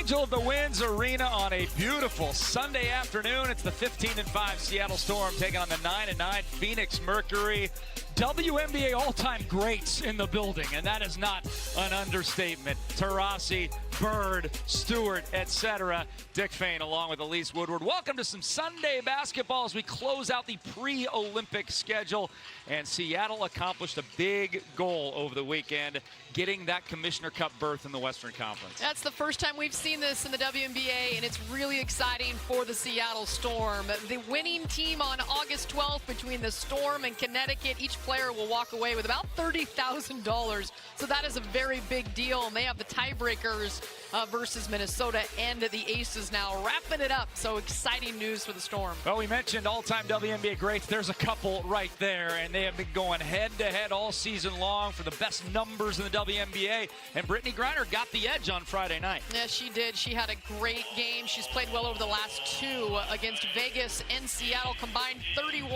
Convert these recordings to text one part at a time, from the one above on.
Angel of the Winds Arena on a beautiful Sunday afternoon. It's the 15-5 Seattle Storm taking on the 9-9 Phoenix Mercury. WNBA all-time greats in the building, and that is not an understatement. Taurasi, Bird, Stewart, etc. Dick Fain along with Elise Woodward. Welcome to some Sunday basketball as we close out the pre-Olympic schedule. And Seattle accomplished a big goal over the weekend, getting that Commissioner Cup berth in the Western Conference. That's the first time we've seen this in the WNBA, and it's really exciting for the Seattle Storm. The winning team on August 12th between the Storm and Connecticut, each player will walk away with about $30,000. So that is a very big deal, and they have the tiebreakers versus Minnesota and the Aces now wrapping it up. So exciting news for the Storm. Well, we mentioned all-time WNBA greats. There's a couple right there, and they have been going head-to-head all season long for the best numbers in the WNBA. And Brittany Griner got the edge on Friday night. Yes, she did. She had a great game. She's played well over the last two against Vegas and Seattle. Combined 31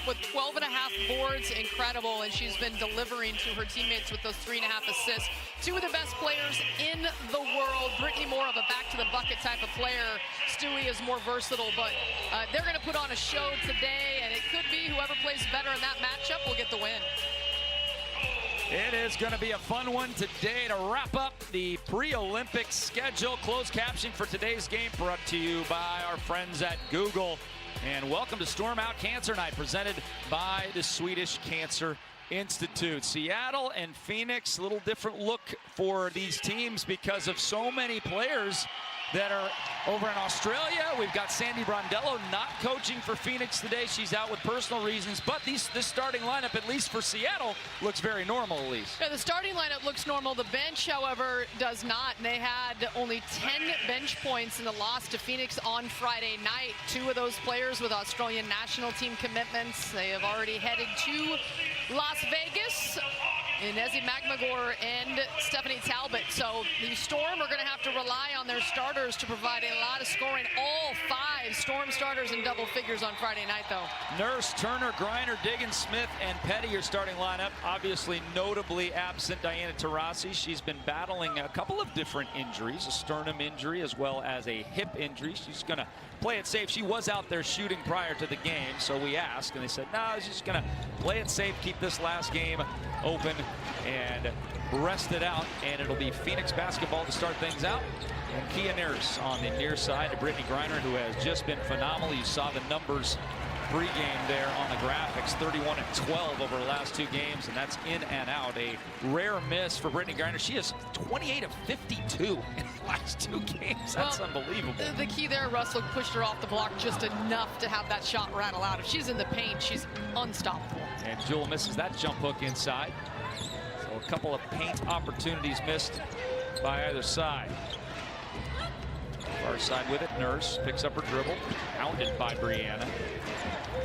with 12.5 boards. Incredible. And she's been delivering to her teammates with those 3.5 assists. Two of the best players in the world. Brittany more of a back-to-the-bucket type of player. Stewie is more versatile, but they're going to put on a show today, and it could be whoever plays better in that matchup will get the win. It is going to be a fun one today to wrap up the pre-Olympic schedule. Closed caption for today's game brought to you by our friends at Google. And welcome to Storm Out Cancer Night, presented by the Swedish Cancer Institute. Seattle and Phoenix, a little different look for these teams because of so many players that are over in Australia. We've got Sandy Brondello not coaching for Phoenix today. She's out with personal reasons, but this starting lineup, at least for Seattle, looks very normal, Elise. Yeah, the starting lineup looks normal. The bench, however, does not. And they had only 10 bench points in the loss to Phoenix on Friday night. Two of those players with Australian national team commitments. They have already headed to Las Vegas. Nezzy Magmagor and Stephanie Talbot. So the Storm are going to have to rely on their starters to provide a lot of scoring. All 5 Storm starters in double figures on Friday night, though. Nurse, Turner, Griner, Diggins, Smith, and Petty, your starting lineup. Obviously, notably absent Diana Taurasi. She's been battling a couple of different injuries, a sternum injury as well as a hip injury. She's going to play it safe. She was out there shooting prior to the game, so we asked, and they said, no, she's just going to play it safe, keep this last game open, and rest it out. And it'll be Phoenix basketball to start things out. And Kia Nurse on the near side to Brittany Griner, who has just been phenomenal. You saw the numbers pregame there on the graphics, 31 and 12 over the last 2 games, and that's in and out. A rare miss for Brittany Griner. She is 28 of 52 in the last 2 games. That's unbelievable. The key there, Russell pushed her off the block just enough to have that shot rattle out. If she's in the paint, she's unstoppable. And Jewel misses that jump hook inside. So a couple of paint opportunities missed by either side. Far side with it, Nurse picks up her dribble, pounded by Brianna.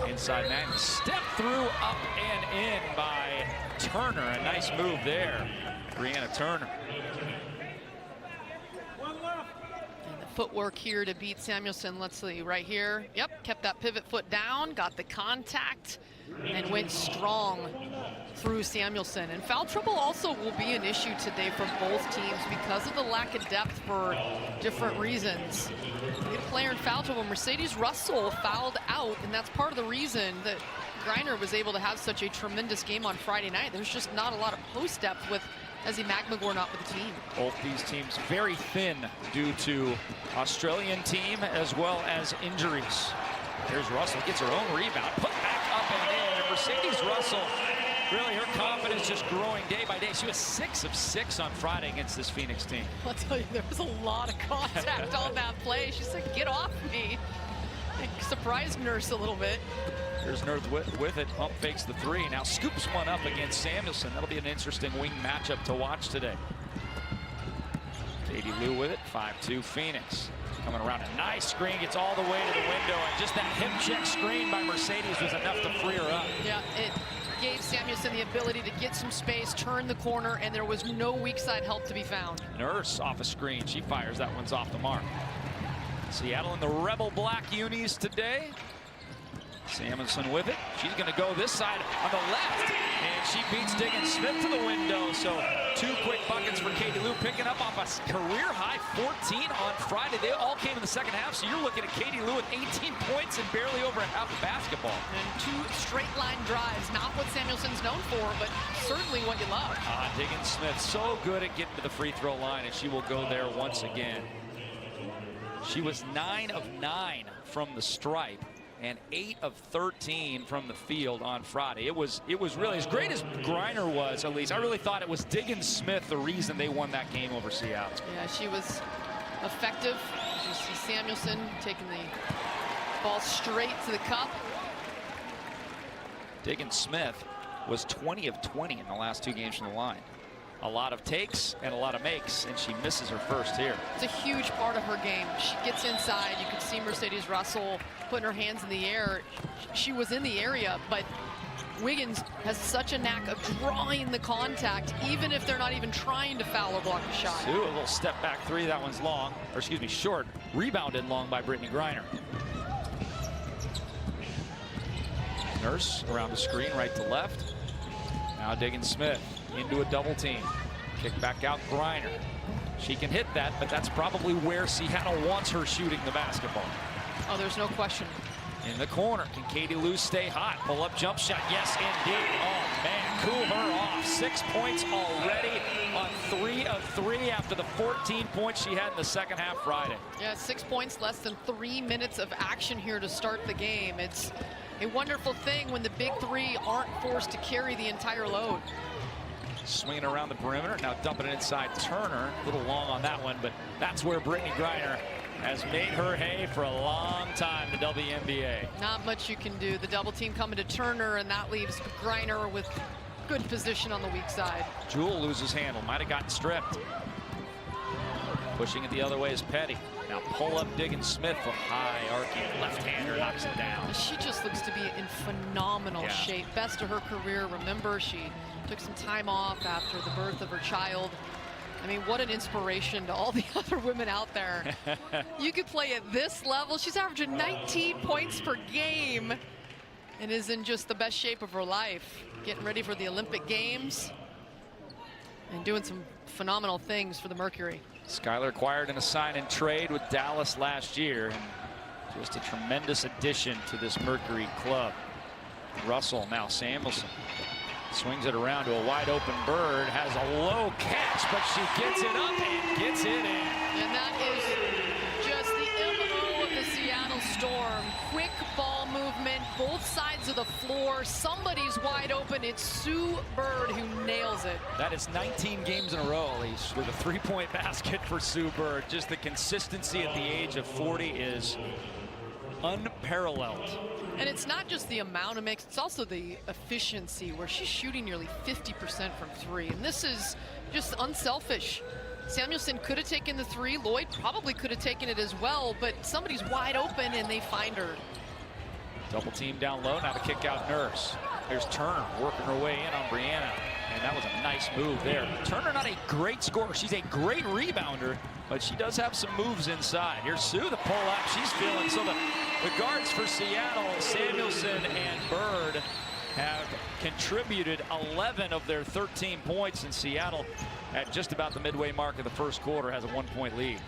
Inside man, step through, up and in by Turner. A nice move there, Brianna Turner. And the footwork here to beat Samuelson. Let's see, right here. Yep, kept that pivot foot down, got the contact, and went strong through Samuelson. And foul trouble also will be an issue today for both teams because of the lack of depth for different reasons. Good player in foul trouble. Mercedes Russell fouled out, and that's part of the reason that Griner was able to have such a tremendous game on Friday night. There's just not a lot of post depth with Nezzy Magmagor not with the team. Both these teams very thin due to Australian team as well as injuries. Here's Russell, gets her own rebound, put back up and in. And Mercedes Russell, really her confidence just growing day by day. She was 6 of 6 on Friday against this Phoenix team. I'll tell you, there was a lot of contact on that play. She said, get off me. It surprised Nurse a little bit. Here's Nurse with it, pump fakes the 3. Now scoops one up against Samuelson. That'll be an interesting wing matchup to watch today. Katie Lou with it, 5-2 Phoenix. Coming around, a nice screen, gets all the way to the window, and just that hip check screen by Mercedes was enough to free her up. Yeah, it gave Samuelson the ability to get some space, turn the corner, and there was no weak side help to be found. Nurse off a screen, she fires, that one's off the mark. Seattle in the Rebel Black unis today. Samuelson with it. She's going to go this side on the left, and she beats Diggins-Smith to the window. So 2 quick buckets for Katie Lou, picking up off a career-high 14 on Friday. They all came in the second half, so you're looking at Katie Lou with 18 points and barely over half a basketball. And 2 straight-line drives, not what Samuelson's known for, but certainly what you love. Diggins-Smith so good at getting to the free throw line, and she will go there once again. She was 9 of 9 from the stripe and 8 of 13 from the field on Friday. It was really, as great as Griner was, at least, I really thought it was Diggins-Smith the reason they won that game over Seattle. Yeah, she was effective. You see Samuelson taking the ball straight to the cup. Diggins-Smith was 20 of 20 in the last 2 games from the line. A lot of takes and a lot of makes, and she misses her first here. It's a huge part of her game. She gets inside. You could see Mercedes Russell putting her hands in the air. She was in the area, but Wiggins has such a knack of drawing the contact, even if they're not even trying to foul or block a shot. Sue, a little step back 3. That one's long, or excuse me, short. Rebounded long by Brittany Griner. Nurse around the screen, right to left. Now Diggins-Smith into a double team. Kick back out Griner. She can hit that, but that's probably where Seattle wants her shooting the basketball. Oh, there's no question. In the corner, can Katie Lou stay hot? Pull up jump shot, yes indeed. Oh man, cool her off. 6 points already on 3 of 3 after the 14 points she had in the second half Friday. Yeah, 6 points, less than 3 minutes of action here to start the game. It's a wonderful thing when the big 3 aren't forced to carry the entire load. Swinging around the perimeter, now dumping it inside Turner. A little long on that one, but that's where Brittany Griner has made her hay for a long time, the WNBA. Not much you can do. The double team coming to Turner, and that leaves Griner with good position on the weak side. Jewel loses handle, might have gotten stripped. Pushing it the other way is Petty. Now pull up Diggins-Smith for high arcing left-hander, knocks it down. She just looks to be in phenomenal shape. Best of her career. Remember, she took some time off after the birth of her child. I mean, what an inspiration to all the other women out there. You could play at this level. She's averaging 19 points per game and is in just the best shape of her life. Getting ready for the Olympic Games and doing some phenomenal things for the Mercury. Skylar acquired in a sign and trade with Dallas last year, and just a tremendous addition to this Mercury club. Russell, now Samuelson. Swings it around to a wide open Bird, has a low catch, but she gets it up and gets it in. And that is just the MO of the Seattle Storm. Quick ball movement, both sides of the floor. Somebody's wide open. It's Sue Bird who nails it. That is 19 games in a row, at least, with a 3-point basket for Sue Bird. Just the consistency at the age of 40 is unparalleled. And it's not just the amount of mix, it's also the efficiency, where she's shooting nearly 50% from 3. And this is just unselfish. Samuelson could have taken the 3. Lloyd probably could have taken it as well, but somebody's wide open and they find her. Double team down low, now to kick out Nurse. There's Turner working her way in on Brianna. And that was a nice move there. Turner not a great scorer. She's a great rebounder, but she does have some moves inside. Here's Sue, the pull-up. She's feeling. So the guards for Seattle, Samuelson and Bird, have contributed 11 of their 13 points, and Seattle, at just about the midway mark of the first quarter, has a 1-point lead.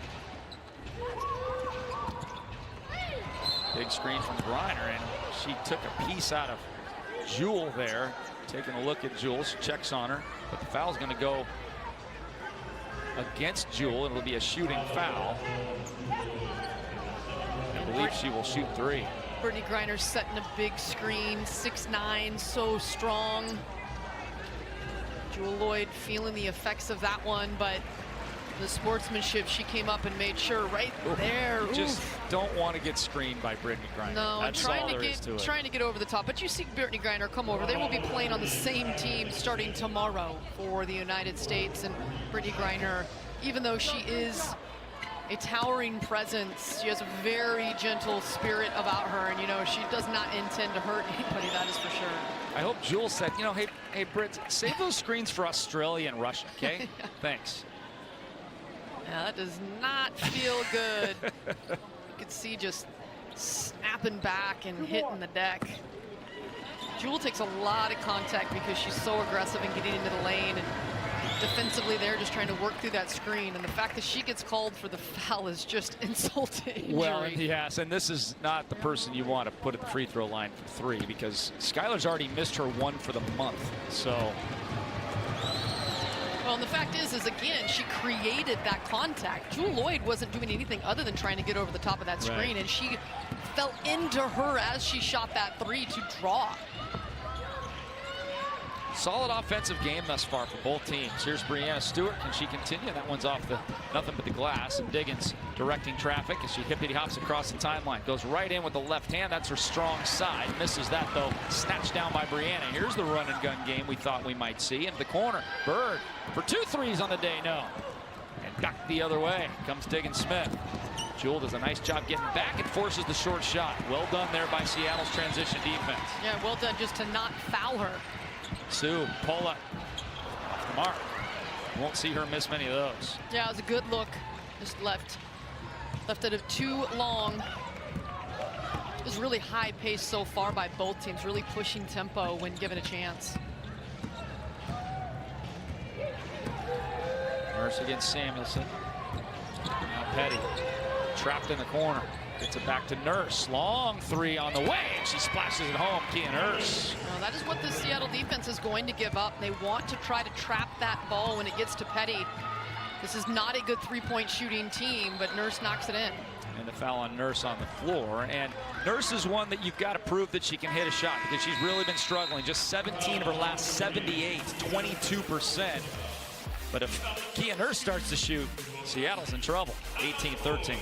Big screen from Griner, and she took a piece out of Jewel there. Taking a look at Jewel, she checks on her, but the foul's going to go against Jewel. It'll be a shooting foul. I believe she will shoot 3. Brittany Griner setting a big screen, 6'9", so strong. Jewel Lloyd feeling the effects of that one, but the sportsmanship, she came up and made sure right there. Just don't want to get screened by Brittany Griner. No, that's trying to get over the top. But you see Brittany Griner come over. They will be playing on the same team starting tomorrow for the United States. And Brittany Griner, even though she is a towering presence, she has a very gentle spirit about her, and you know she does not intend to hurt anybody. That is for sure. I hope Jewel said, you know, hey Britt, save those screens for Australia and Russia, okay? Thanks. Yeah, that does not feel good. You could see just snapping back and hitting the deck. Jewel takes a lot of contact because she's so aggressive and getting into the lane, and defensively they're just trying to work through that screen, and the fact that she gets called for the foul is just insulting. Well, yes, and this is not the person you want to put at the free throw line for 3, because Skylar's already missed her 1 for the month. So, well, and the fact is again, she created that contact. Jewel Lloyd wasn't doing anything other than trying to get over the top of that screen, right, and she fell into her as she shot that 3 to draw. Solid offensive game thus far for both teams. Here's Brianna Stewart. Can she continue? That one's off the nothing but the glass. And Diggins directing traffic as she hippity hops across the timeline. Goes right in with the left hand. That's her strong side. Misses that though. Snatched down by Brianna. Here's the run and gun game we thought we might see. Into the corner. Bird for 2 threes on the day. No. And back the other way comes Diggins Smith. Jewel does a nice job getting back and forces the short shot. Well done there by Seattle's transition defense. Yeah, well done just to not foul her. Sue, Pola, off the mark. Won't see her miss many of those. Yeah, it was a good look. Just left it too long. It was really high pace so far by both teams, really pushing tempo when given a chance. Nurse against Samuelson. Now Petty, trapped in the corner. Gets it back to Nurse. Long 3 on the way. She splashes it home. Kia Nurse. Well, that is what the Seattle defense is going to give up. They want to try to trap that ball when it gets to Petty. This is not a good 3-point shooting team, but Nurse knocks it in. And the foul on Nurse on the floor. And Nurse is one that you've got to prove that she can hit a shot, because she's really been struggling. Just 17 of her last 78, 22%. But if Kia Nurse starts to shoot, Seattle's in trouble. 18-13.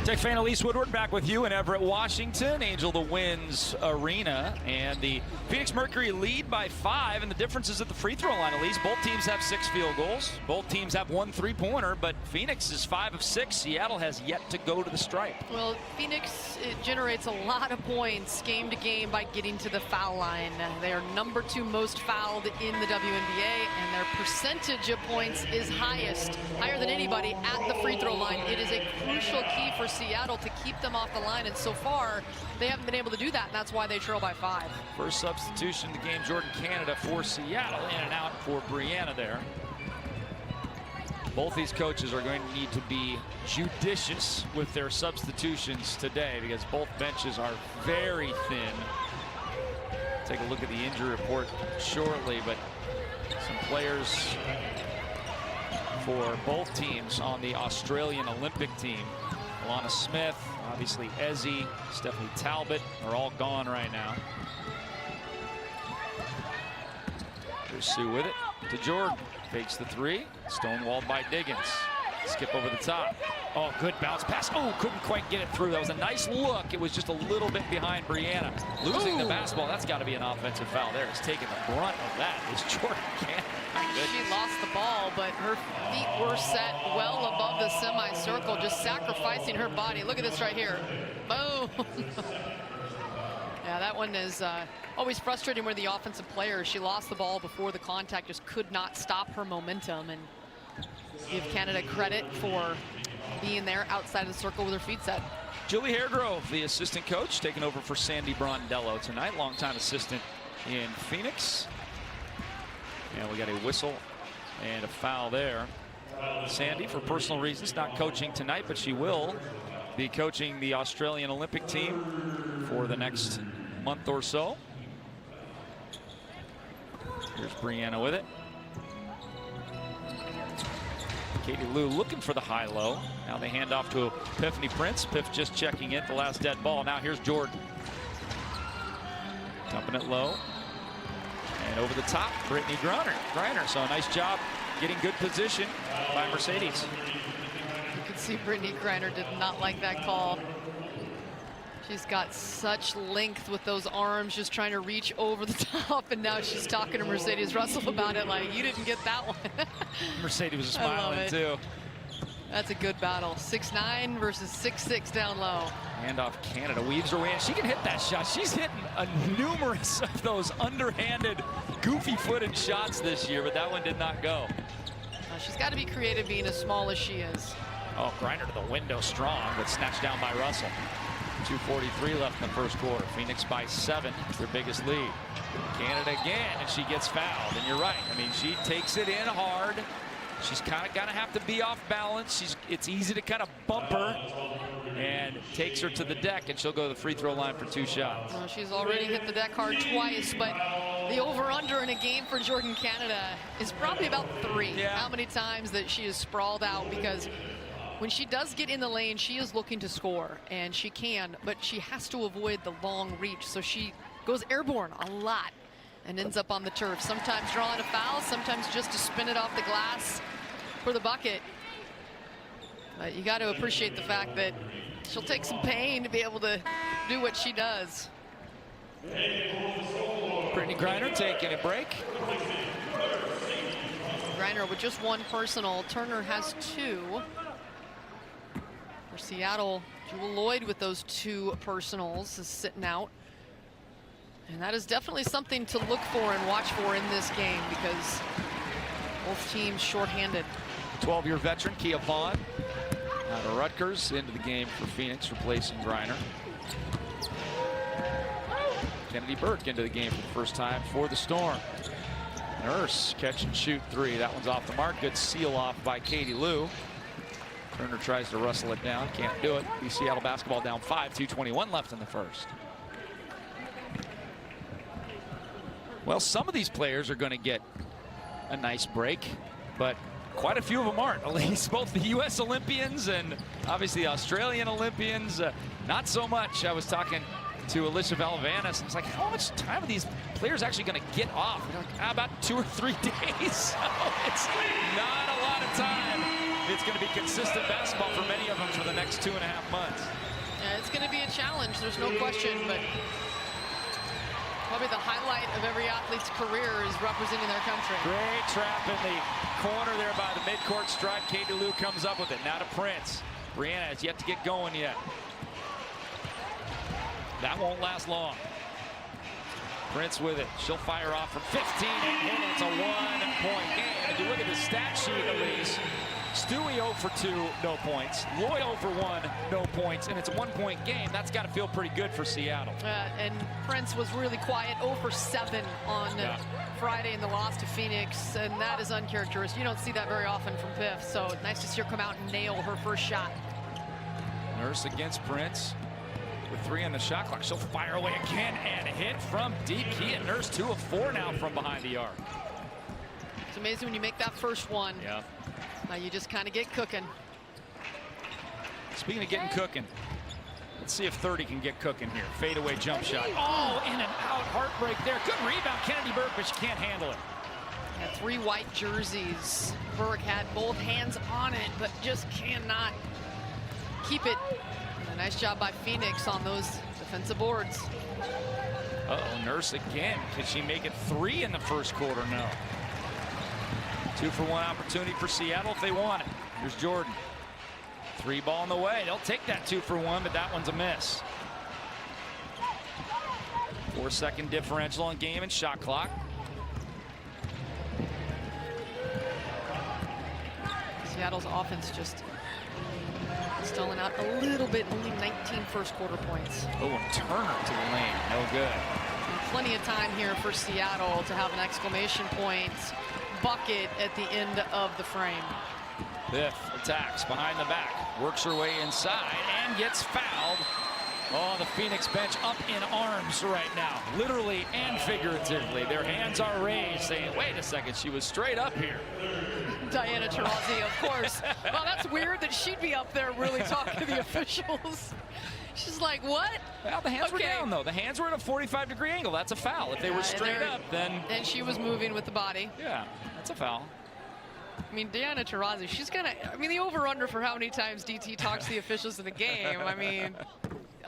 Tech fan Elise Woodward back with you in Everett, Washington. Angel the Winds Arena, and the Phoenix Mercury lead by 5, and the difference is at the free throw line. Elise, both teams have 6 field goals. Both teams have 1 3-pointer, but Phoenix is 5 of 6. Seattle has yet to go to the stripe. Well, Phoenix, it generates a lot of points game to game by getting to the foul line. They are number 2 most fouled in the WNBA, and their percentage of points is higher than anybody at the free throw line. It is a crucial key for Seattle to keep them off the line, and so far they haven't been able to do that, and that's why they trail by 5. First substitution of the game, Jordan Canada for Seattle. In and out for Brianna there. Both these coaches are going to need to be judicious with their substitutions today, because both benches are very thin. Take a look at the injury report shortly, but some players for both teams on the Australian Olympic team. Alana Smith, obviously Ezzy, Stephanie Talbot are all gone right now. There's Sue with it to Jordan. Fakes the 3. Stonewalled by Diggins. Skip over the top. Oh, good bounce pass. Oh, couldn't quite get it through. That was a nice look. It was just a little bit behind Brianna. Losing the basketball. That's got to be an offensive foul there. He's taking the brunt of that. Is Jordan Canada. She lost the ball, but her feet were set well above the semicircle, just sacrificing her body. Look at this right here. Boom. Yeah, that one is always frustrating where the offensive player, she lost the ball before the contact, just could not stop her momentum, and give Canada credit for being there outside of the circle with her feet set. Julie Haregrove, the assistant coach, taking over for Sandy Brondello tonight, longtime assistant in Phoenix. And we got a whistle and a foul there. Sandy, for personal reasons, not coaching tonight, but she will be coaching the Australian Olympic team for the next month or so. Here's Brianna with it. Katie Lou looking for the high-low. Now they hand off to Epiphany Prince. Piff just checking in, the last dead ball. Now here's Jordan. Dumping it low. And over the top, Brittany Griner. So a nice job getting good position by Mercedes. You can see Brittany Griner did not like that call. She's got such length with those arms, just trying to reach over the top, and now she's talking to Mercedes Russell about it like, you didn't get that one. Mercedes was smiling too. That's a good battle. 6'9" versus 6'6" down low. Handoff Canada, weaves her way in. She can hit that shot. She's hitting numerous of those underhanded, goofy-footed shots this year, but that one did not go. She's got to be creative being as small as she is. Oh, Griner to the window strong, but snatched down by Russell. 2:43 left in the first quarter. Phoenix by 7. It's their biggest lead. Canada again, and she gets fouled. And you're right. I mean, she takes it in hard. She's kind of going to have to be off balance. It's easy to kind of bump her, and takes her to the deck, and she'll go to the free throw line for 2 shots. Well, she's already hit the deck hard twice, but the over-under in a game for Jordan Canada is probably about 3. Yeah. How many times that she is sprawled out, because when she does get in the lane, she is looking to score, and she can, but she has to avoid the long reach, so she goes airborne a lot and ends up on the turf, sometimes drawing a foul, sometimes just to spin it off the glass for the bucket. But you got to appreciate the fact that she'll take some pain to be able to do what she does. Brittany Griner taking a break. Griner with just 1 personal. Turner has 2. For Seattle, Jewel Lloyd with those 2 personals is sitting out. And that is definitely something to look for and watch for in this game, because both teams shorthanded. 12-year veteran Kia Vaughn out of Rutgers into the game for Phoenix, replacing Griner. Kennedy Burke into the game for the first time for the Storm. Nurse catch and shoot 3. That one's off the mark. Good seal off by Katie Lou. Turner tries to wrestle it down. Can't do it. Be Seattle basketball down 5. 2:21 left in the first. Well, some of these players are going to get a nice break, but quite a few of them aren't. At least both the U.S. Olympians and obviously the Australian Olympians, not so much. I was talking to Alicia Valavanis, and it's like, how much time are these players actually going to get off? They're like, about 2 or 3 days. So it's not a lot of time. It's going to be consistent basketball for many of them for the next 2.5 months. Yeah, it's going to be a challenge, there's no question, but probably the highlight of every athlete's career is representing their country. Great trap in the corner there by the midcourt stripe. Katie Lou comes up with it. Now to Prince. Brianna has yet to get going yet. That won't last long. Prince with it. She'll fire off from 15 and hit it. It's a 1-point game. If you look at the stat sheet, Elise, Stewie 0 for 2, no points. Lloyd 0 for 1, no points. And it's a 1-point game. That's got to feel pretty good for Seattle. And Prince was really quiet, 0 for 7 on Friday in the loss to Phoenix. And that is uncharacteristic. You don't see that very often from Piff. So nice to see her come out and nail her first shot. Nurse against Prince. With 3 on the shot clock, she'll fire away again and hit from deep. Kia Nurse 2 of 4 now from behind the arc. It's amazing when you make that first one. Yeah. You just kind of get cooking. Speaking of getting cooking, let's see if 30 can get cooking here. Fadeaway jump shot. Oh, in and out, heartbreak there. Good rebound, Kennedy Burke, but she can't handle it. Yeah, 3 white jerseys. Burke had both hands on it, but just cannot keep it. And a nice job by Phoenix on those defensive boards. Uh-oh, Nurse again. Can she make it 3 in the first quarter? No. 2 for 1 opportunity for Seattle if they want it. Here's Jordan. 3 ball in the way. They'll take that 2 for 1, but that one's a miss. 4-second differential on game and shot clock. Seattle's offense just stalling out a little bit, only 19 first quarter points. Oh, and Turner to the lane, no good. And plenty of time here for Seattle to have an exclamation point bucket at the end of the frame. Biff attacks behind the back, works her way inside and gets fouled. Oh, the Phoenix bench up in arms right now, literally and figuratively. Their hands are raised, saying, wait a second, she was straight up here. Diana Taurasi, of course. Well, that's weird that she'd be up there really talking to the officials. She's like, what? Well, the hands were down, though. The hands were at a 45-degree angle. That's a foul. If they were straight up, then... And she was moving with the body. Yeah, that's a foul. I mean, Diana Taurasi, she's gonna... I mean, the over-under for how many times DT talks to the officials in the game, I mean...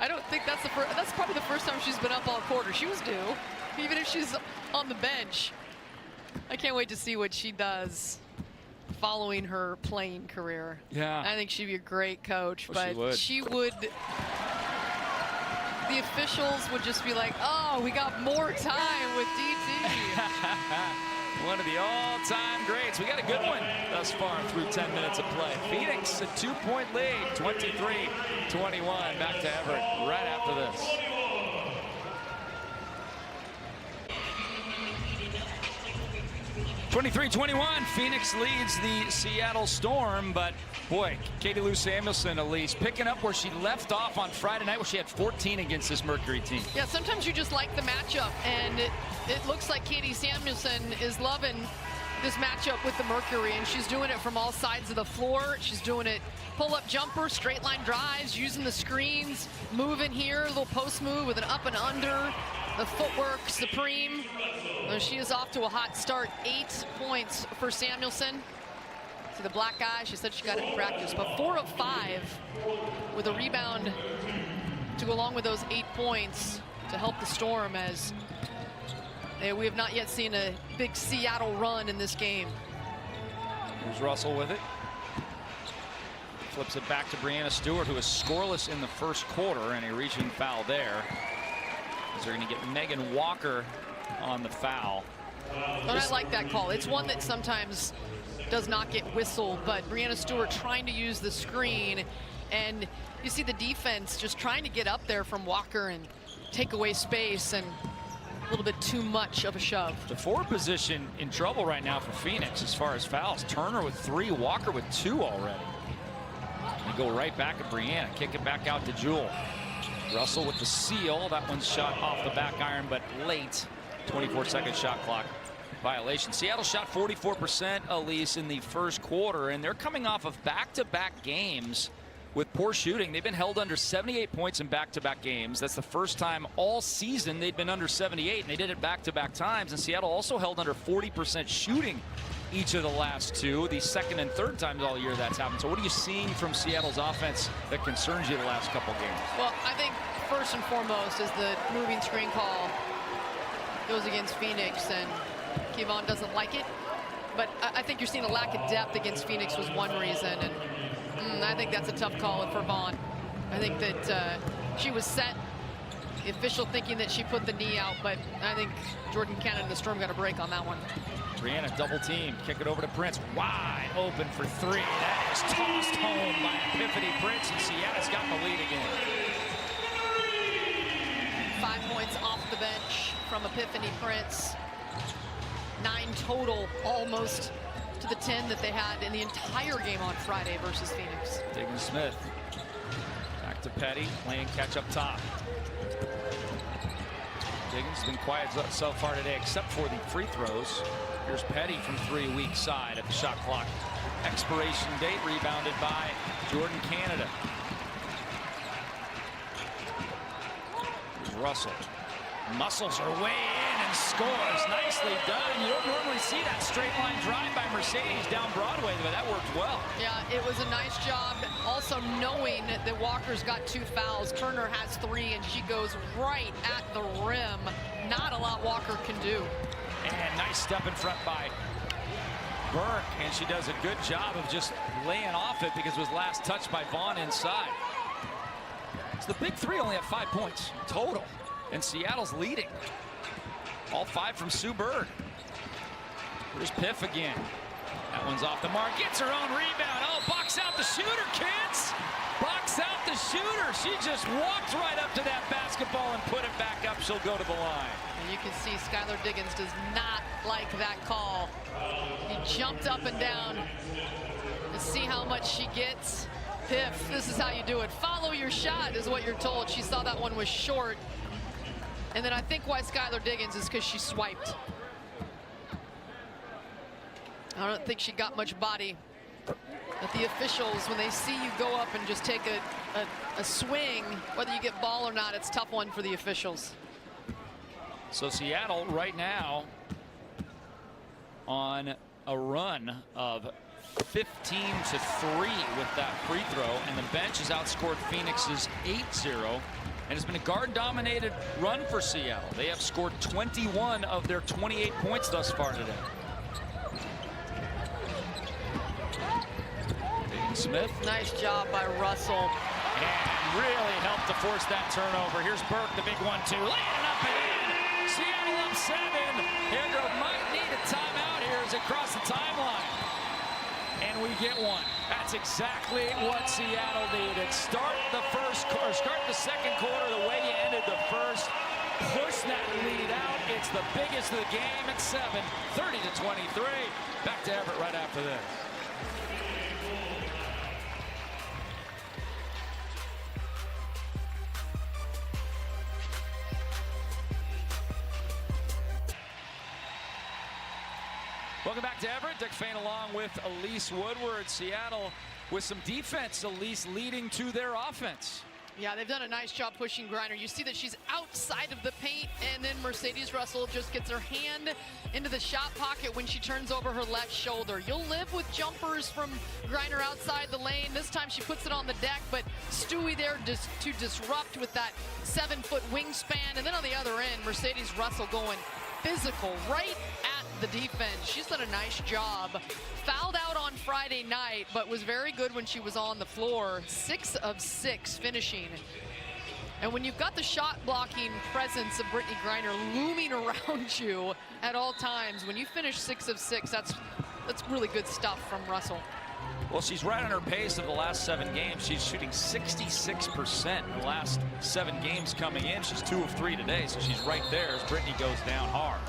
I don't think that's the first... That's probably the first time she's been up all quarter. She was due, even if she's on the bench. I can't wait to see what she does following her playing career. Yeah. I think she'd be a great coach, well, but she would... The officials would just be like, oh, we got more time with DT. One of the all-time greats. We got a good one thus far through 10 minutes of play. Phoenix, a 2-point lead, 23-21. Back to Everett right after this. (23-21). Phoenix leads the Seattle Storm, but boy, Katie Lou Samuelson, Elise, picking up where she left off on Friday night, where she had 14 against this Mercury team. Yeah, sometimes you just like the matchup, and it looks like Katie Samuelson is loving this matchup with the Mercury, and she's doing it from all sides of the floor. She's doing it pull-up jumper, straight line drives, using the screens, moving here, a little post move with an up and under. The footwork, supreme. She is off to a hot start. 8 points for Samuelson. See the black eye, she said she got it in practice, but 4 of 5 with a rebound to go along with those 8 points to help the Storm, as we have not yet seen a big Seattle run in this game. Here's Russell with it. Flips it back to Brianna Stewart, who is scoreless in the first quarter, and a reaching foul there. They're going to get Megan Walker on the foul. And I like that call. It's one that sometimes does not get whistled, but Brianna Stewart trying to use the screen, and you see the defense just trying to get up there from Walker and take away space, and a little bit too much of a shove. The forward position in trouble right now for Phoenix as far as fouls. Turner with 3, Walker with 2 already. They go right back at Brianna, kick it back out to Jewel. Russell with the seal. That one's shot off the back iron, but late. 24-second shot clock violation. Seattle shot 44%, Elise, in the first quarter, and they're coming off of back-to-back games with poor shooting. They've been held under 78 points in back-to-back games. That's the first time all season they've been under 78, and they did it back-to-back times. And Seattle also held under 40% shooting each of the last 2, the second and third times all year that's happened. So what are you seeing from Seattle's offense that concerns you the last couple games? Well, I think first and foremost is the moving screen call goes against Phoenix, and Kevon doesn't like it. But I think you're seeing a lack of depth against Phoenix was one reason, and I think that's a tough call for Vaughn. I think that she was set. The official thinking that she put the knee out, but I think Jordan Cannon and the Storm got a break on that one. Brianna double team, kick it over to Prince, wide open for 3. That is tossed home by Epiphany Prince, and Seattle's got the lead again. 5 points off the bench from Epiphany Prince. 9 total, almost to the 10 that they had in the entire game on Friday versus Phoenix. Diggins Smith, back to Petty, playing catch up top. Diggins has been quiet so far today, except for the free throws. Here's Petty from 3, weak side at the shot clock expiration date, rebounded by Jordan Canada. Here's Russell. Muscles her way in and scores. Nicely done. You don't normally see that straight line drive by Mercedes down Broadway, but that worked well. Yeah, it was a nice job. Also knowing that Walker's got 2 fouls. Turner has 3, and she goes right at the rim. Not a lot Walker can do. And nice step in front by Burke, and she does a good job of just laying off it because it was last touched by Vaughn inside. So the big 3 only have 5 points total, and Seattle's leading. All 5 from Sue Bird. Here's Piff again. That one's off the mark, gets her own rebound. Oh, box out the shooter, kids! Box out the shooter. She just walked right up to that basketball and put it back up. She'll go to the line. And you can see Skylar Diggins does not like that call. He jumped up and down to see how much she gets. Piff, this is how you do it. Follow your shot is what you're told. She saw that one was short. And then I think why Skylar Diggins is because she swiped. I don't think she got much body. But the officials, when they see you go up and just take a swing, whether you get ball or not, it's a tough one for the officials. So Seattle right now on a run of 15-3 with that free throw, and the bench has outscored Phoenix's 8-0, and it's been a guard-dominated run for Seattle. They have scored 21 of their 28 points thus far today. Smith. Nice job by Russell. And really helped to force that turnover. Here's Burke, the big 1-2. Laying it up and in. Seattle up 7. Haregrove might need a timeout here as it crosses the timeline. And we get one. That's exactly what Seattle needed. Start the second quarter the way you ended the first. Push that lead out. It's the biggest of the game at 7, 30-23. Back to Everett right after this. Welcome back to Everett. Dick Fain along with Elise Woodward. Seattle with some defense, Elise leading to their offense. Yeah, they've done a nice job pushing Griner. You see that she's outside of the paint, and then Mercedes Russell just gets her hand into the shot pocket when she turns over her left shoulder. You'll live with jumpers from Griner outside the lane. This time she puts it on the deck, but Stewie there to disrupt with that 7-foot wingspan. And then on the other end, Mercedes Russell going physical right at the defense. She's done a nice job. Fouled out on Friday night, but was very good when she was on the floor. 6 of 6 finishing. And when you've got the shot blocking presence of Brittany Griner looming around you at all times, when you finish 6 of 6, that's really good stuff from Russell. Well, she's right on her pace of the last 7 games. She's shooting 66% in the last 7 games coming in. She's 2 of 3 today, so she's right there as Brittany goes down hard.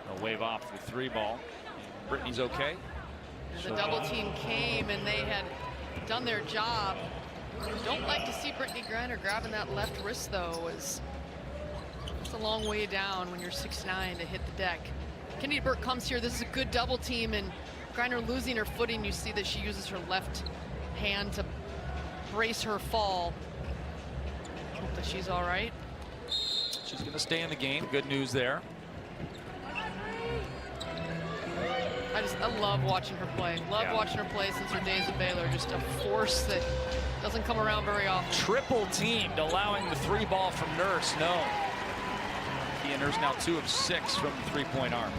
They'll wave off the 3 ball. Brittany's okay. The double team came and they had done their job. Don't like to see Brittany Griner grabbing that left wrist though. It's a long way down when you're 6'9" to hit the deck. Kennedy Burke comes here. This is a good double team, and Griner losing her footing. You see that she uses her left hand to brace her fall. Hope that she's all right. She's going to stay in the game. Good news there. I love watching her play. Love watching her play since her days at Baylor. Just a force that doesn't come around very often. Triple teamed, allowing the 3 ball from Nurse. No. And Nurse now 2 of 6 from the 3-point arc.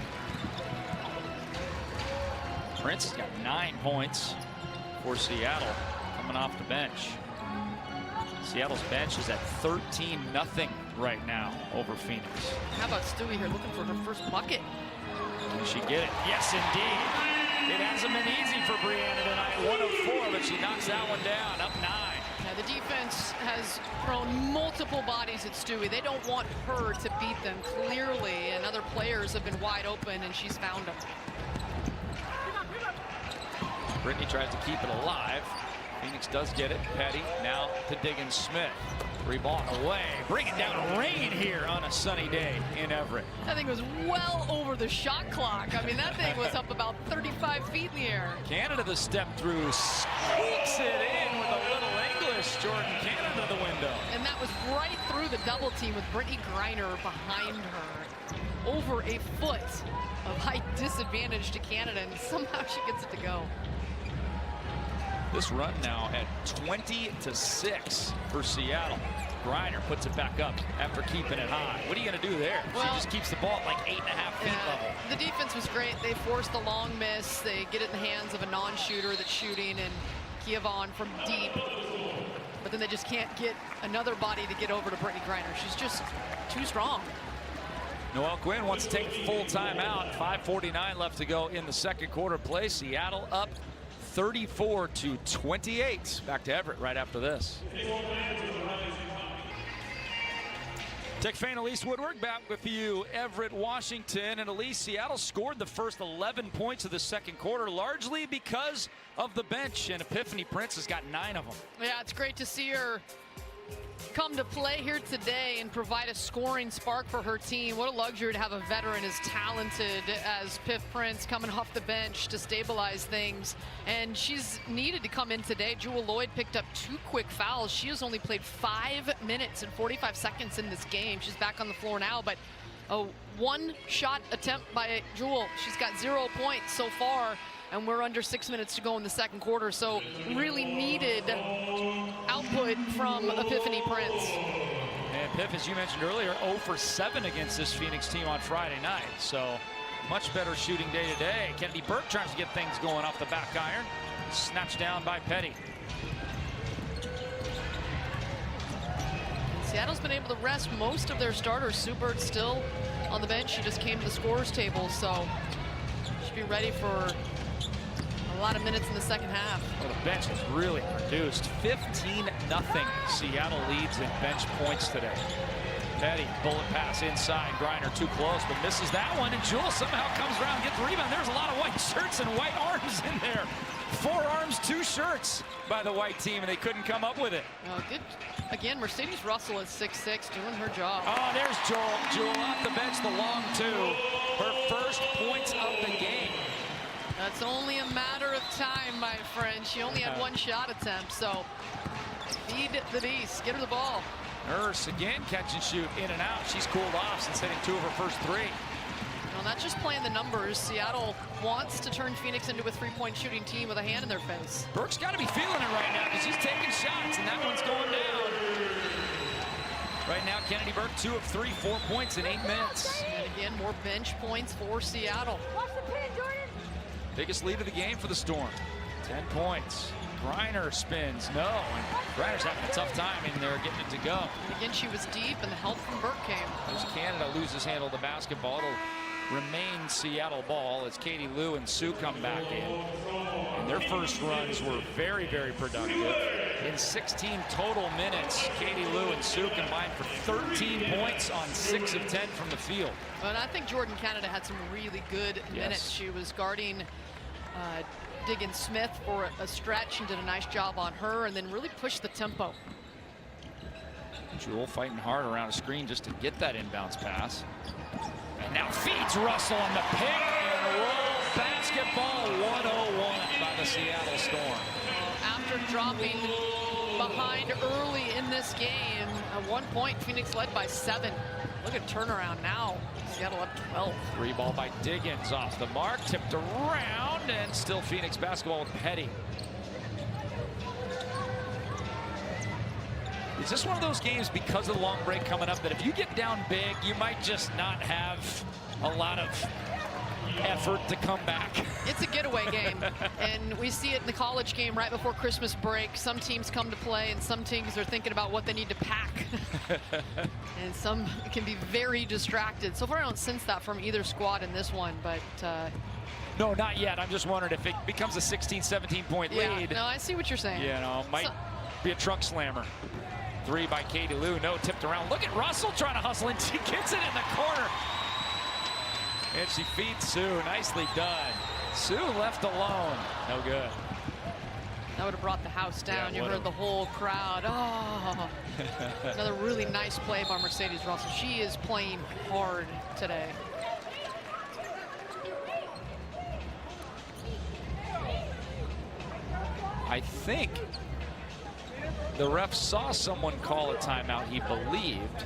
Prince has got 9 points for Seattle coming off the bench. Seattle's bench is at 13-0 right now over Phoenix. How about Stewie here looking for her first bucket? Can she get it? Yes, indeed. It hasn't been easy for Brianna tonight. 1 of 4, but she knocks that one down, up 9. Yeah, the defense has thrown multiple bodies at Stewie. They don't want her to beat them clearly, and other players have been wide open, and she's found them. Brittany tries to keep it alive. Phoenix does get it. Petty now to Diggins Smith. 3 ball away. Bringing down rain here on a sunny day in Everett. That thing was well over the shot clock. I mean, that thing was up about 35 feet in the air. Canada the step through, squeaks it in with a little English. Jordan Canada the window. And that was right through the double team with Brittany Griner behind her. Over a foot of height disadvantage to Canada, and somehow she gets it to go. This run now at 20-6 for Seattle. Griner puts it back up after keeping it high. What are you going to do there? Well, she just keeps the ball at like 8.5 feet level. The defense was great. They forced the long miss. They get it in the hands of a non-shooter that's shooting, and Kievon from deep. But then they just can't get another body to get over to Brittany Griner. She's just too strong. Noelle Quinn wants to take a full timeout. 5:49 left to go in the second quarter play. Seattle up 34-28. Back to Everett right after this. Dick Fain, Elise Woodward back with you. Everett, Washington, and Elise, Seattle scored the first 11 points of the second quarter, largely because of the bench, and Epiphany Prince has got 9 of them. Yeah, it's great to see her come to play here today and provide a scoring spark for her team. What a luxury to have a veteran as talented as Piff Prince coming off the bench to stabilize things. And she's needed to come in today. Jewel Lloyd picked up 2 quick fouls. She has only played 5 minutes and 45 seconds in this game. She's back on the floor now, but a 1-shot attempt by Jewel. She's got 0 points so far, and we're under 6 minutes to go in the second quarter. So really needed output from Epiphany Prince. And Piff, as you mentioned earlier, 0 for 7 against this Phoenix team on Friday night. So much better shooting day today. Kennedy Burke tries to get things going off the back iron. Snatched down by Petty. Seattle's been able to rest most of their starters. Sue Bird's still on the bench. She just came to the scorers table, so should be ready for a lot of minutes in the second half. Well, the bench is really reduced. 15-0. Seattle leads in bench points today. Petty, bullet pass inside. Griner too close, but misses that one. And Jewell somehow comes around, gets the rebound. There's a lot of white shirts and white arms in there. 4 arms, 2 shirts by the white team, and they couldn't come up with it. Good. Again, Mercedes Russell is 6'6", doing her job. Oh, there's Jewell. Jewell off the bench, the long 2. Her first points of the game. That's only a matter of time, my friend. She only had 1 shot attempt, so feed the beast. Get her the ball. Nurse again, catch and shoot, in and out. She's cooled off since hitting 2 of her first 3. Well, not just playing the numbers. Seattle wants to turn Phoenix into a 3-point shooting team with a hand in their face. Burke's got to be feeling it right now because she's taking shots, and that one's going down. Right now, Kennedy Burke, 2 of 3, 4 points in 8 minutes. And again, more bench points for Seattle. Watch the pin, Jordan. Biggest lead of the game for the Storm. 10 points. Griner spins, no. And Griner's having a tough time in there getting it to go. And again, she was deep, and the help from Burke came. As Canada loses handle of the basketball, it'll remain Seattle ball as Katie Lou and Sue come back in. And their first runs were very, very productive. In 16 total minutes, Katie Lou and Sue combined for 13 points on 6 of 10 from the field. But I think Jordan Canada had some really good minutes. She was guarding Diggin Smith for a stretch and did a nice job on her, and then really pushed the tempo. Jewell fighting hard around a screen just to get that inbounds pass. And now feeds Russell on the pick and roll. Basketball 101 by the Seattle Storm. After dropping behind early in this game, at 1 point, Phoenix led by 7. Look at turnaround now. Seattle up 12. 3 ball by Diggins off the mark, tipped around, and still Phoenix basketball with Petty. Is this one of those games, because of the long break coming up, that if you get down big, you might just not have a lot of effort to come back? It's a getaway game, and we see it in the college game right before Christmas break. Some teams come to play, and some teams are thinking about what they need to pack. And some can be very distracted. So far, I don't sense that from either squad in this one, but no, not yet. I'm just wondering if it becomes a 16, 17-point lead. No, I see what you're saying. You know, might be a trunk slammer. 3 by Katie Lou. No, tipped around. Look at Russell trying to hustle, and she gets it in the corner. And she feeds Sue. Nicely done. Sue left alone. No good. That would have brought the house down. Yeah, you heard the whole crowd. Oh, another really nice play by Mercedes Russell. She is playing hard today. I think the ref saw someone call a timeout, he believed.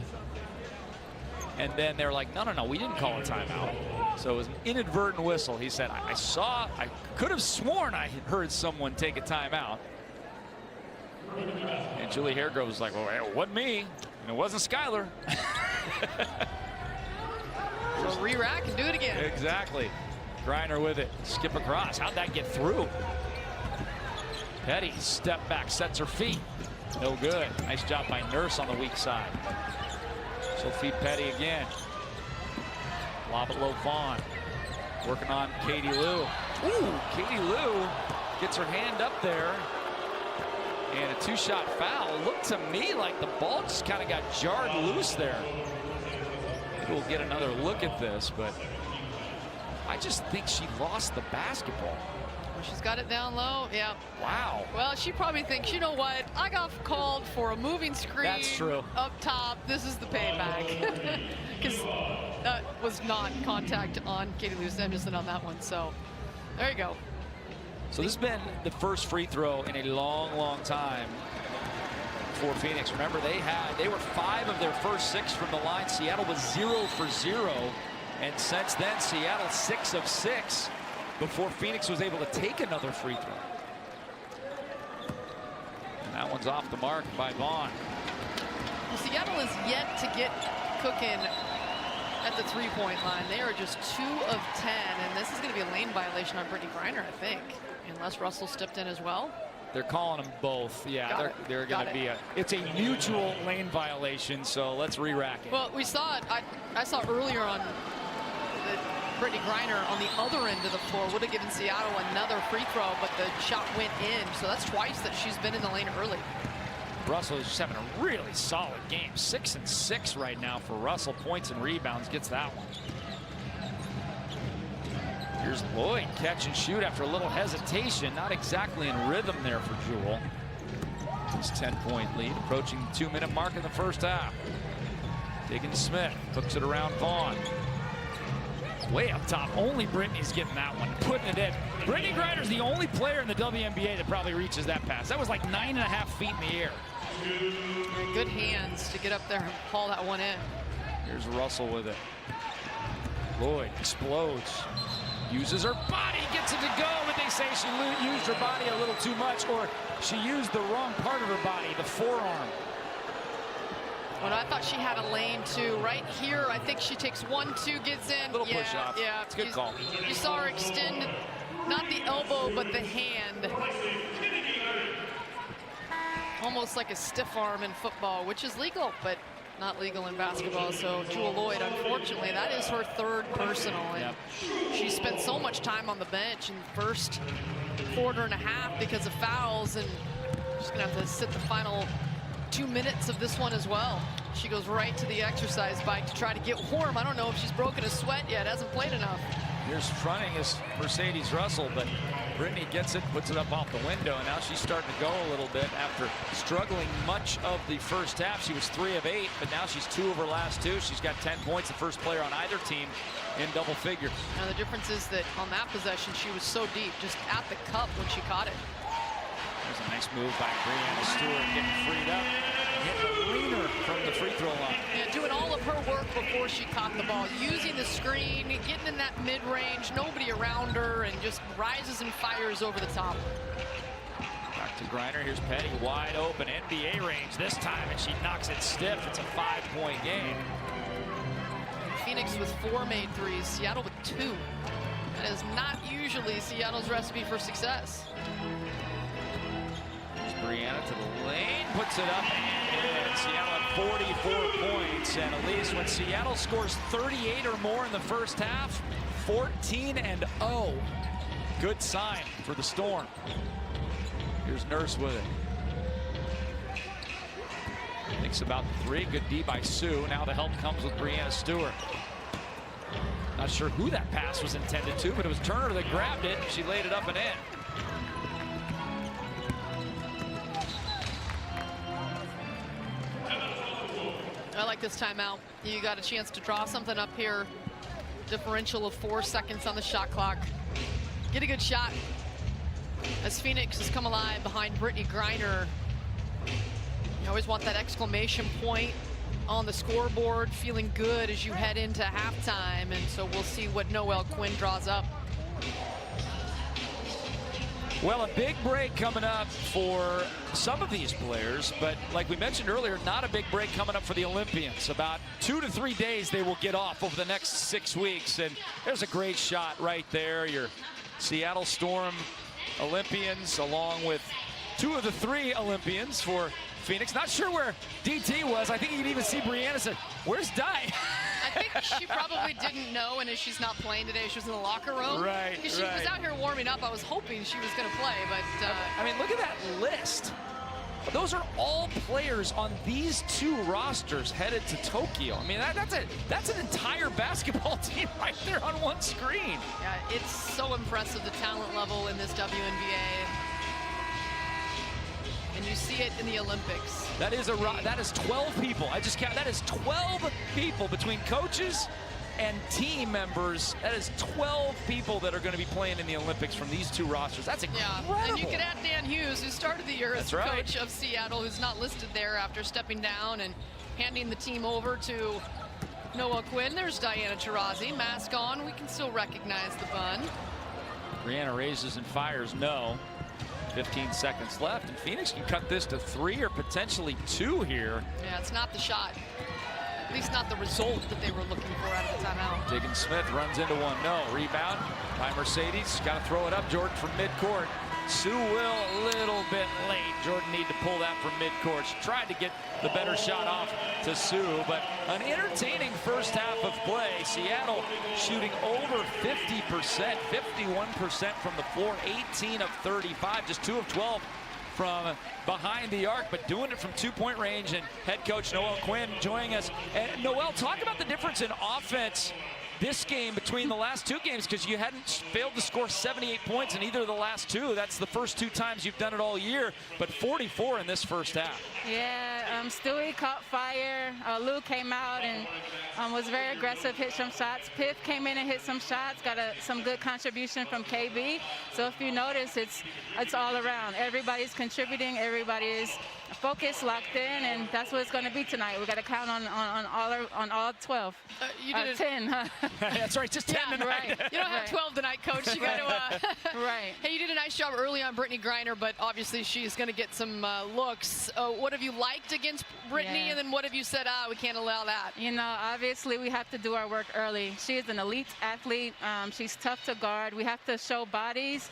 And then they're like, no, no, no, we didn't call a timeout. So it was an inadvertent whistle. He said, I could have sworn I heard someone take a timeout. And Julie Haregrove was like, well, it wasn't me, and it wasn't Skylar. So re-rack and do it again. Exactly. Griner with it. Skip across. How'd that get through? Petty, step back, sets her feet. No good. Nice job by Nurse on the weak side. So feed Petty again. Lob it low, Vaughn. Working on Katie Lou. Ooh, Katie Lou gets her hand up there. And a 2-shot foul. Looked to me like the ball just kind of got jarred loose there. Maybe we'll get another look at this, but I just think she lost the basketball. Well, she's got it down low. Yeah. Wow. Well, she probably thinks, you know what? I got called for a moving screen. That's true. Up top. This is the payback. Because that was not contact on Katie Lou Samuelson on that one. So there you go. So this has been the first free throw in a long, long time for Phoenix. Remember, they were 5 of their first 6 from the line. Seattle was 0 for 0. And since then, Seattle 6 of 6 before Phoenix was able to take another free throw. And that one's off the mark by Vaughn. Well, Seattle is yet to get cooking at the 3-point line. They are just 2 of 10, and this is going to be a lane violation on Brittany Griner, I think, unless Russell stepped in as well. They're calling them both. Yeah, they're going to be it's a mutual lane violation, so let's re-rack it. Well, we saw it. I saw earlier on Brittany Griner on the other end of the floor would have given Seattle another free throw, but the shot went in. So that's twice that she's been in the lane early. Russell is just having a really solid game. 6 and 6 right now for Russell. Points and rebounds, gets that one. Here's Lloyd, catch and shoot after a little hesitation. Not exactly in rhythm there for Jewel. His 10-point lead, approaching the 2-minute mark in the first half. Diggins-Smith hooks it around Vaughn. Way up top, only Brittany's getting that one, putting it in. Brittany Griner's the only player in the WNBA that probably reaches that pass. That was like 9.5 feet in the air. Good hands to get up there and haul that one in. Here's Russell with it. Lloyd explodes. Uses her body, gets it to go, but they say she used her body a little too much, or she used the wrong part of her body, the forearm. Well, I thought she had a lane too. Right here, I think she takes 1-2, gets in. Little push off. Yeah, it's a good call. You saw her extend, not the elbow, but the hand. Almost like a stiff arm in football, which is legal, but not legal in basketball. So Jewel Lloyd, unfortunately, that is her third personal. And she spent so much time on the bench in the first quarter and a half because of fouls, and she's gonna have to sit the final 2 minutes of this one as well. She goes right to the exercise bike to try to get warm. I don't know if she's broken a sweat yet, hasn't played enough. Here's fronting is Mercedes Russell, but Brittany gets it, puts it up off the window, and now she's starting to go a little bit after struggling much of the first half. She was 3 of 8, but now she's 2 of her last 2. She's got 10 points, the first player on either team in double figures. Now the difference is that on that possession, she was so deep, just at the cup when she caught it. There's a nice move by Brianna Stewart, getting freed up, hitting a leaner from the free throw line. Yeah, doing all of her work before she caught the ball, using the screen, getting in that mid-range, nobody around her, and just rises and fires over the top. Back to Griner. Here's Petty, wide open, NBA range this time, and she knocks it stiff. It's a 5-point game. Phoenix with 4 made threes, Seattle with 2. That is not usually Seattle's recipe for success. Brianna to the lane, puts it up, and Seattle at 44 points. And at least when Seattle scores 38 or more in the first half, 14-0. Good sign for the Storm. Here's Nurse with it. Thinks about the 3. Good D by Sue. Now the help comes with Brianna Stewart. Not sure who that pass was intended to, but it was Turner that grabbed it. She laid it up and in. I like this timeout. You got a chance to draw something up here. Differential of 4 seconds on the shot clock. Get a good shot as Phoenix has come alive behind Brittany Griner. You always want that exclamation point on the scoreboard, feeling good as you head into halftime. And so we'll see what Noelle Quinn draws up. Well, a big break coming up for some of these players, but like we mentioned earlier, not a big break coming up for the Olympians. About 2 to 3 days they will get off over the next 6 weeks, and there's a great shot right there. Your Seattle Storm Olympians, along with 2 of the 3 Olympians for Phoenix. Not sure where DT was. I think you can even see Brianna said, "Where's Di?" I think she probably didn't know, and as she's not playing today, she was in the locker room. Right, because she was out here warming up. I was hoping she was going to play, but I mean, look at that list. Those are all players on these 2 rosters headed to Tokyo. I mean, that's an entire basketball team right there on one screen. Yeah, it's so impressive, the talent level in this WNBA. And you see it in the Olympics. That is 12 people. I just count. That is 12 people between coaches and team members. That is 12 people that are going to be playing in the Olympics from these 2 rosters. That's incredible. Yeah, and you could add Dan Hughes, who started the year as right. coach of Seattle, who's not listed there after stepping down and handing the team over to Noelle Quinn. There's Diana Taurasi, mask on. We can still recognize the bun. Brianna raises and fires, no. 15 seconds left, and Phoenix can cut this to 3 or potentially 2 here. Yeah, it's not the shot. At least not the result that they were looking for out of the timeout. Diggins-Smith runs into one, no. Rebound by Mercedes. Got to throw it up, Jordan, from midcourt. Sue will a little bit late. Jordan need to pull that from midcourt. She tried to get the better shot off to Sue, but an entertaining first half of play. Seattle shooting over 50%, 51% from the floor, 18 of 35, just 2 of 12 from behind the arc, but doing it from 2-point range. And head coach Noel Quinn joining us. And Noel, talk about the difference in offense this game between the last 2 games, because you hadn't failed to score 78 points in either of the last 2. That's the first 2 times you've done it all year, but 44 in this first half. Yeah, Stewie caught fire. Lou came out and was very aggressive, hit some shots. Piff came in and hit some shots, got some good contribution from KB. So if you notice, it's all around. Everybody's contributing, everybody is focused, locked in, and that's what it's going to be tonight. We got to count on all 12. You did 10. That's right, just 10 tonight. Right. You don't have 12 tonight, Coach. You got to. Right. Hey, you did a nice job early on Brittany Griner, but obviously she's going to get some looks. What have you liked against Brittany, and then what have you said, we can't allow that? You know, obviously we have to do our work early. She is an elite athlete. She's tough to guard. We have to show bodies.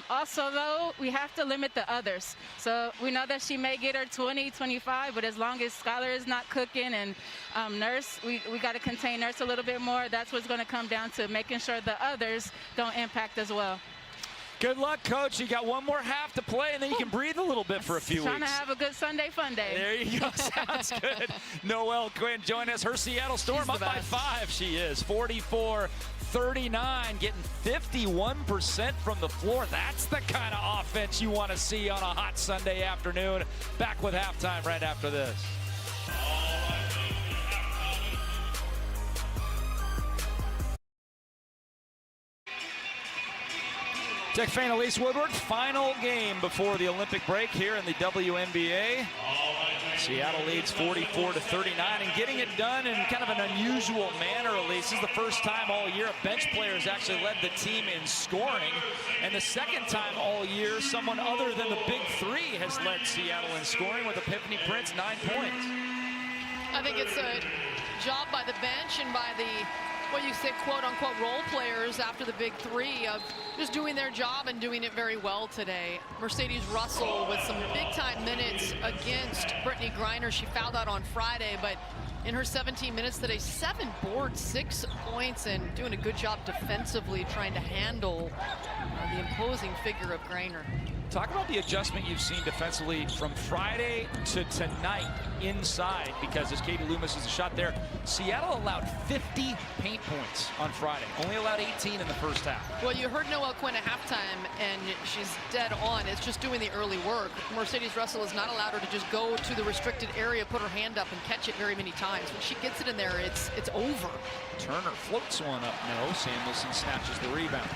Also, though, we have to limit the others. So we know that she may get her 20, 25, but as long as Scholar is not cooking and Nurse, we got to contain Nurse a little bit more. That's what's going to come down to, making sure the others don't impact as well. Good luck, Coach. You got one more half to play, and then you can breathe a little bit for a few weeks. Trying to have a good Sunday fun day. There you go. Sounds good. Noel Quinn join us. Her Seattle Storm up by 5. She is 44-39, getting 51% from the floor. That's the kind of offense you want to see on a hot Sunday afternoon. Back with halftime right after this. Tech fan Elise Woodward, final game before the Olympic break here in the WNBA. Seattle leads 44-39 and getting it done in kind of an unusual manner, Elise. This is the first time all year a bench player has actually led the team in scoring, and the second time all year someone other than the big 3 has led Seattle in scoring, with Epiphany Prince 9 points. I think it's a job by the bench and by the, what you say, quote-unquote role players after the big 3 of just doing their job and doing it very well today. Mercedes Russell with some big-time minutes against Brittany Griner. She fouled out on Friday, but in her 17 minutes today, 7 boards, 6 points, and doing a good job defensively trying to handle the imposing figure of Griner. Talk about the adjustment you've seen defensively from Friday to tonight inside, because as Katie Loomis is a shot there, Seattle allowed 50 paint points on Friday, only allowed 18 in the first half. Well, you heard Noel Quinn at halftime, and she's dead on. It's just doing the early work. Mercedes Russell has not allowed her to just go to the restricted area, put her hand up, and catch it very many times. When she gets it in there, it's over. Turner floats one up. No, Samuelson snatches the rebound.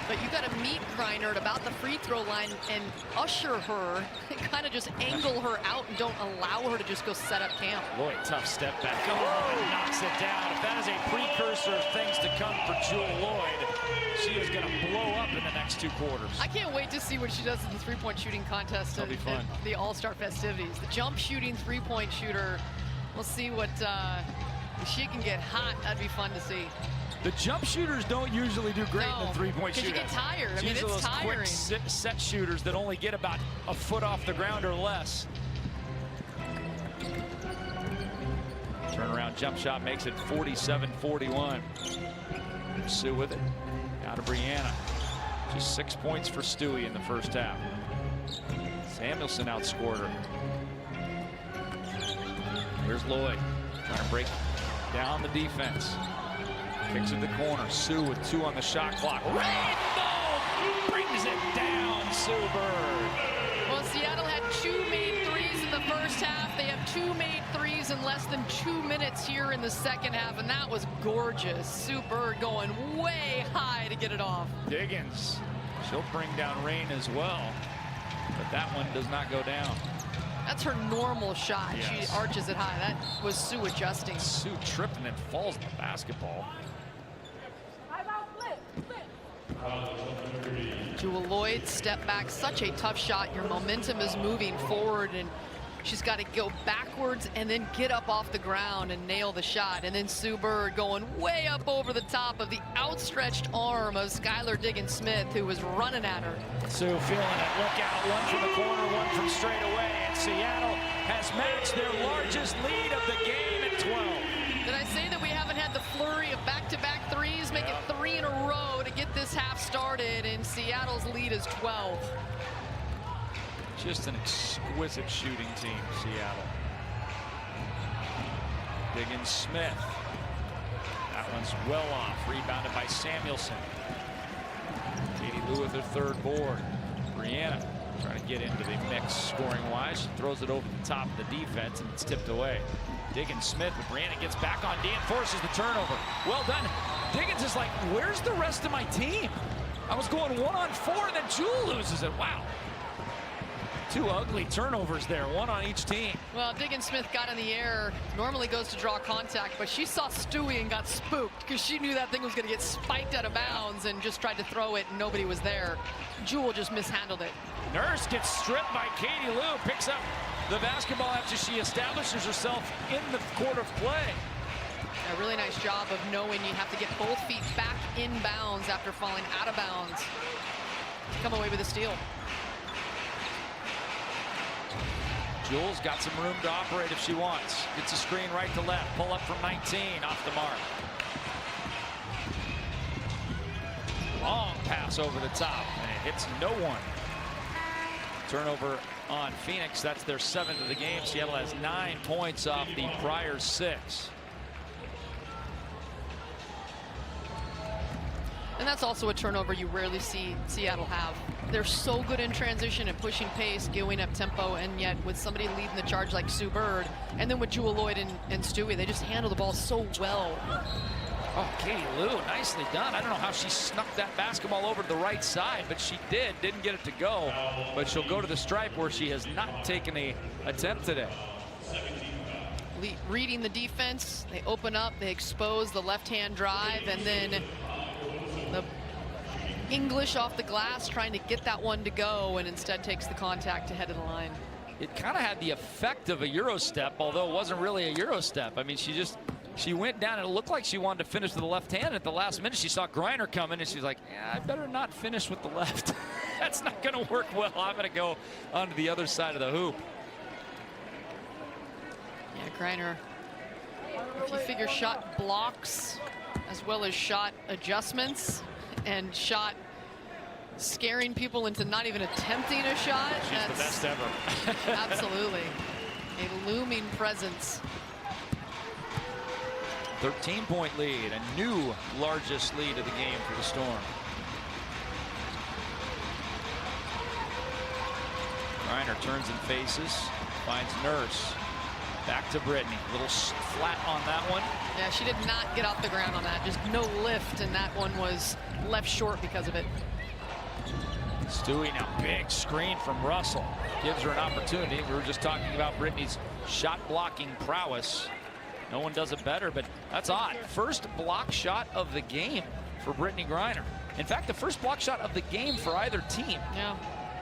But you got to meet Griner at about the free throw line and usher her, kind of just angle her out and don't allow her to just go set up camp. Lloyd, tough step back. Oh, knocks it down. If that is a precursor of things to come for Jewel Lloyd, she is going to blow up in the next 2 quarters. I can't wait to see what she does in the three-point shooting contest at the All-Star festivities. The jump shooting three-point shooter. We'll see what if she can get hot. That'd be fun to see. The jump shooters don't usually do great in the three-point shooting. Because you get tired. I mean, it's those tiring. Quick set shooters that only get about a foot off the ground or less. Turnaround jump shot makes it 47-41. Sue with it. Down to Brianna. Just 6 points for Stewie in the first half. Samuelson outscored her. Here's Lloyd trying to break down the defense. Kicks in the corner. Sue with 2 on the shot clock. Rainbow brings it down. Sue Bird. Well, Seattle had 2 made threes in the first half. They have 2 made threes in less than 2 minutes here in the second half, and that was gorgeous. Sue Bird going way high to get it off. Diggins. She'll bring down rain as well, but that one does not go down. That's her normal shot. Yes. She arches it high. That was Sue adjusting. Sue tripped and then falls in the basketball. Jewel Lloyd, step back, such a tough shot. Your momentum is moving forward, and She's got to go backwards and then get up off the ground and nail the shot. And then Sue Bird going way up over the top of the outstretched arm of Skylar Diggins-Smith, who was running at her. Sue feeling it. Look out. One from the corner, one from straight away. And Seattle has matched their largest lead of the game at 12. Did I say that we haven't had the flurry of back-to-back threes? Make it 3 in a row to get this half started, and Seattle's lead is 12. Just an exquisite shooting team, Seattle. Diggins-Smith. That one's well off. Rebounded by Samuelson. Katie Lou with her third board. Brianna trying to get into the mix scoring-wise. She throws it over the top of the defense, and it's tipped away. Diggins-Smith, but Brianna gets back on D and forces the turnover. Well done. Diggins is like, where's the rest of my team? I was going 1-on-4, and then Jewel loses it. Wow. 2 ugly turnovers there, 1 on each team. Well, Diggins-Smith got in the air, normally goes to draw contact, but she saw Stewie and got spooked because she knew that thing was going to get spiked out of bounds and just tried to throw it, and nobody was there. Jewel just mishandled it. Nurse gets stripped by Katie Lou, picks up the basketball after she establishes herself in the court of play. A really nice job of knowing you have to get both feet back in bounds after falling out of bounds to come away with a steal. Jules got some room to operate if she wants. Gets a screen right to left. Pull up from 19 off the mark. Long pass over the top, and it hits no one. Turnover on Phoenix. That's their 7th of the game. Seattle has 9 points off the prior 6. And that's also a turnover you rarely see Seattle have. They're so good in transition and pushing pace, going up tempo, and yet with somebody leading the charge like Sue Bird, and then with Jewel Lloyd and Stewie, they just handle the ball so well. Oh, Katie Lou, nicely done. I don't know how she snuck that basketball over to the right side, but she did. Didn't get it to go, but she'll go to the stripe where she has not taken an attempt today. Reading the defense, they open up, they expose the left-hand drive, and then the English off the glass trying to get that one to go, and instead takes the contact ahead of the line. It kind of had the effect of a Euro step, although it wasn't really a Euro step. I mean, she went down, and it looked like she wanted to finish with the left hand. At the last minute, she saw Griner coming, and she's like, yeah, I better not finish with the left. That's not going to work well. I'm going to go onto the other side of the hoop. Yeah, Griner, if you figure shot blocks as well as shot adjustments and shot scaring people into not even attempting a shot. She's the best ever. Absolutely. A looming presence. 13-point lead, a new largest lead of the game for the Storm. Griner turns and faces, finds Nurse. Back to Brittany. A little flat on that one. Yeah, she did not get off the ground on that. Just no lift, and that one was left short because of it. Stewie now, big screen from Russell. Gives her an opportunity. We were just talking about Brittany's shot blocking prowess. No one does it better, but that's odd. First block shot of the game for Brittany Griner. In fact, the first block shot of the game for either team. Yeah,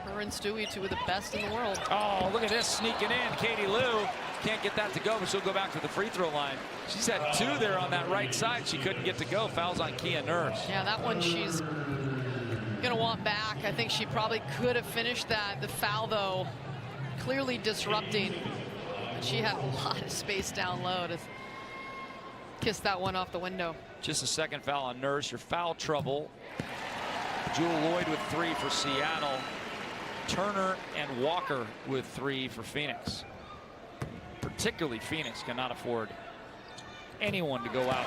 her and Stewie, 2 of the best in the world. Oh, look at this sneaking in. Katie Lou can't get that to go, but she'll go back to the free throw line. She's had 2 there on that right side. She couldn't get to go. Fouls on Kia Nurse. Yeah, that one she's gonna want back. I think she probably could have finished that. The foul, though, clearly disrupting. She had a lot of space down low to kiss that one off the window. Just a second foul on Nurse. Your foul trouble. Jewel Lloyd with 3 for Seattle. Turner and Walker with 3 for Phoenix. Particularly Phoenix cannot afford anyone to go out.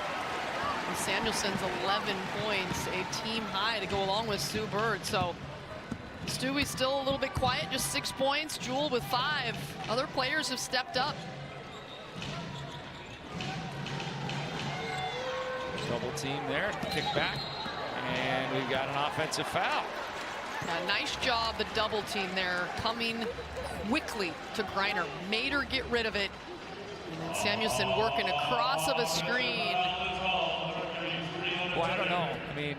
And Samuelson's 11 points, a team high to go along with Sue Bird. So Stewie's still a little bit quiet, just 6 points. Jewel with 5. Other players have stepped up. Double team there, kick back, and we've got an offensive foul. Nice job, the double team there, coming quickly to Griner. Made her get rid of it. And then Samuelson working across of a screen. Well, I don't know. I mean,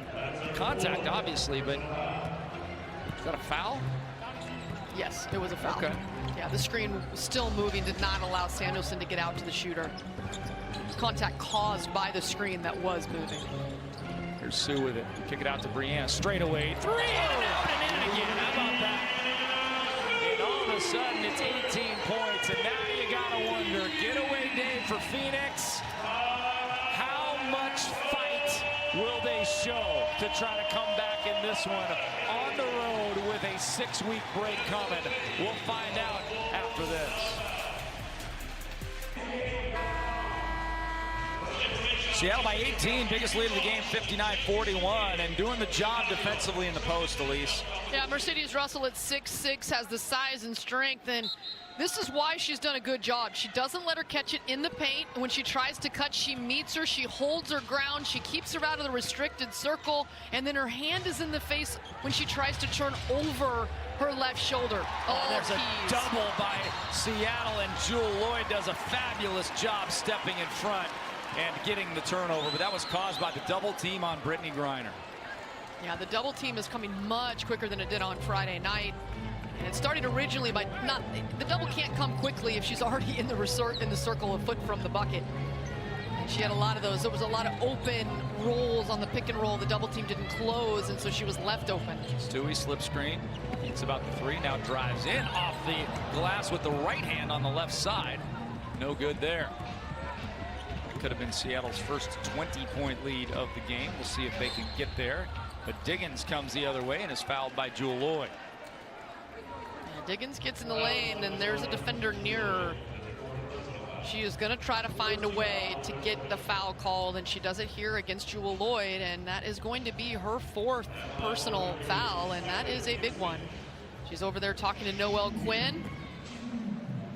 contact, obviously, but is that a foul? Yes, it was a foul. Okay. Yeah, the screen was still moving, did not allow Samuelson to get out to the shooter. Contact caused by the screen that was moving. Here's Sue with it. Kick it out to Brianna. Straight away. 3 and out and in again. How about that? And all of a sudden, it's 18 points. And now you got to wonder, getaway day for Phoenix. How much fight will they show to try to come back in this one on the road with a 6-week break coming? We'll find out after this. Seattle by 18, biggest lead of the game, 59-41, and doing the job defensively in the post, Elise. Yeah, Mercedes Russell at 6'6", has the size and strength, and this is why she's done a good job. She doesn't let her catch it in the paint. When she tries to cut, she meets her, she holds her ground, she keeps her out of the restricted circle, and then her hand is in the face when she tries to turn over her left shoulder. Oh, there's a double by Seattle, and Jewel Lloyd does a fabulous job stepping in front and getting the turnover, but that was caused by the double team on Brittany Griner. Yeah, the double team is coming much quicker than it did on Friday night. And it started originally by the double can't come quickly if she's already in the circle a foot from the bucket. And she had a lot of those. There was a lot of open rolls on the pick and roll. The double team didn't close, and so she was left open. Stewie slip screen. It's about the 3, now drives in off the glass with the right hand on the left side. No good there. Could have been Seattle's first 20-point lead of the game. We'll see if they can get there. But Diggins comes the other way and is fouled by Jewel Lloyd. Yeah, Diggins gets in the lane, and there's a defender near her. She is going to try to find a way to get the foul called, and she does it here against Jewel Lloyd, and that is going to be her 4th personal foul, and that is a big one. She's over there talking to Noelle Quinn,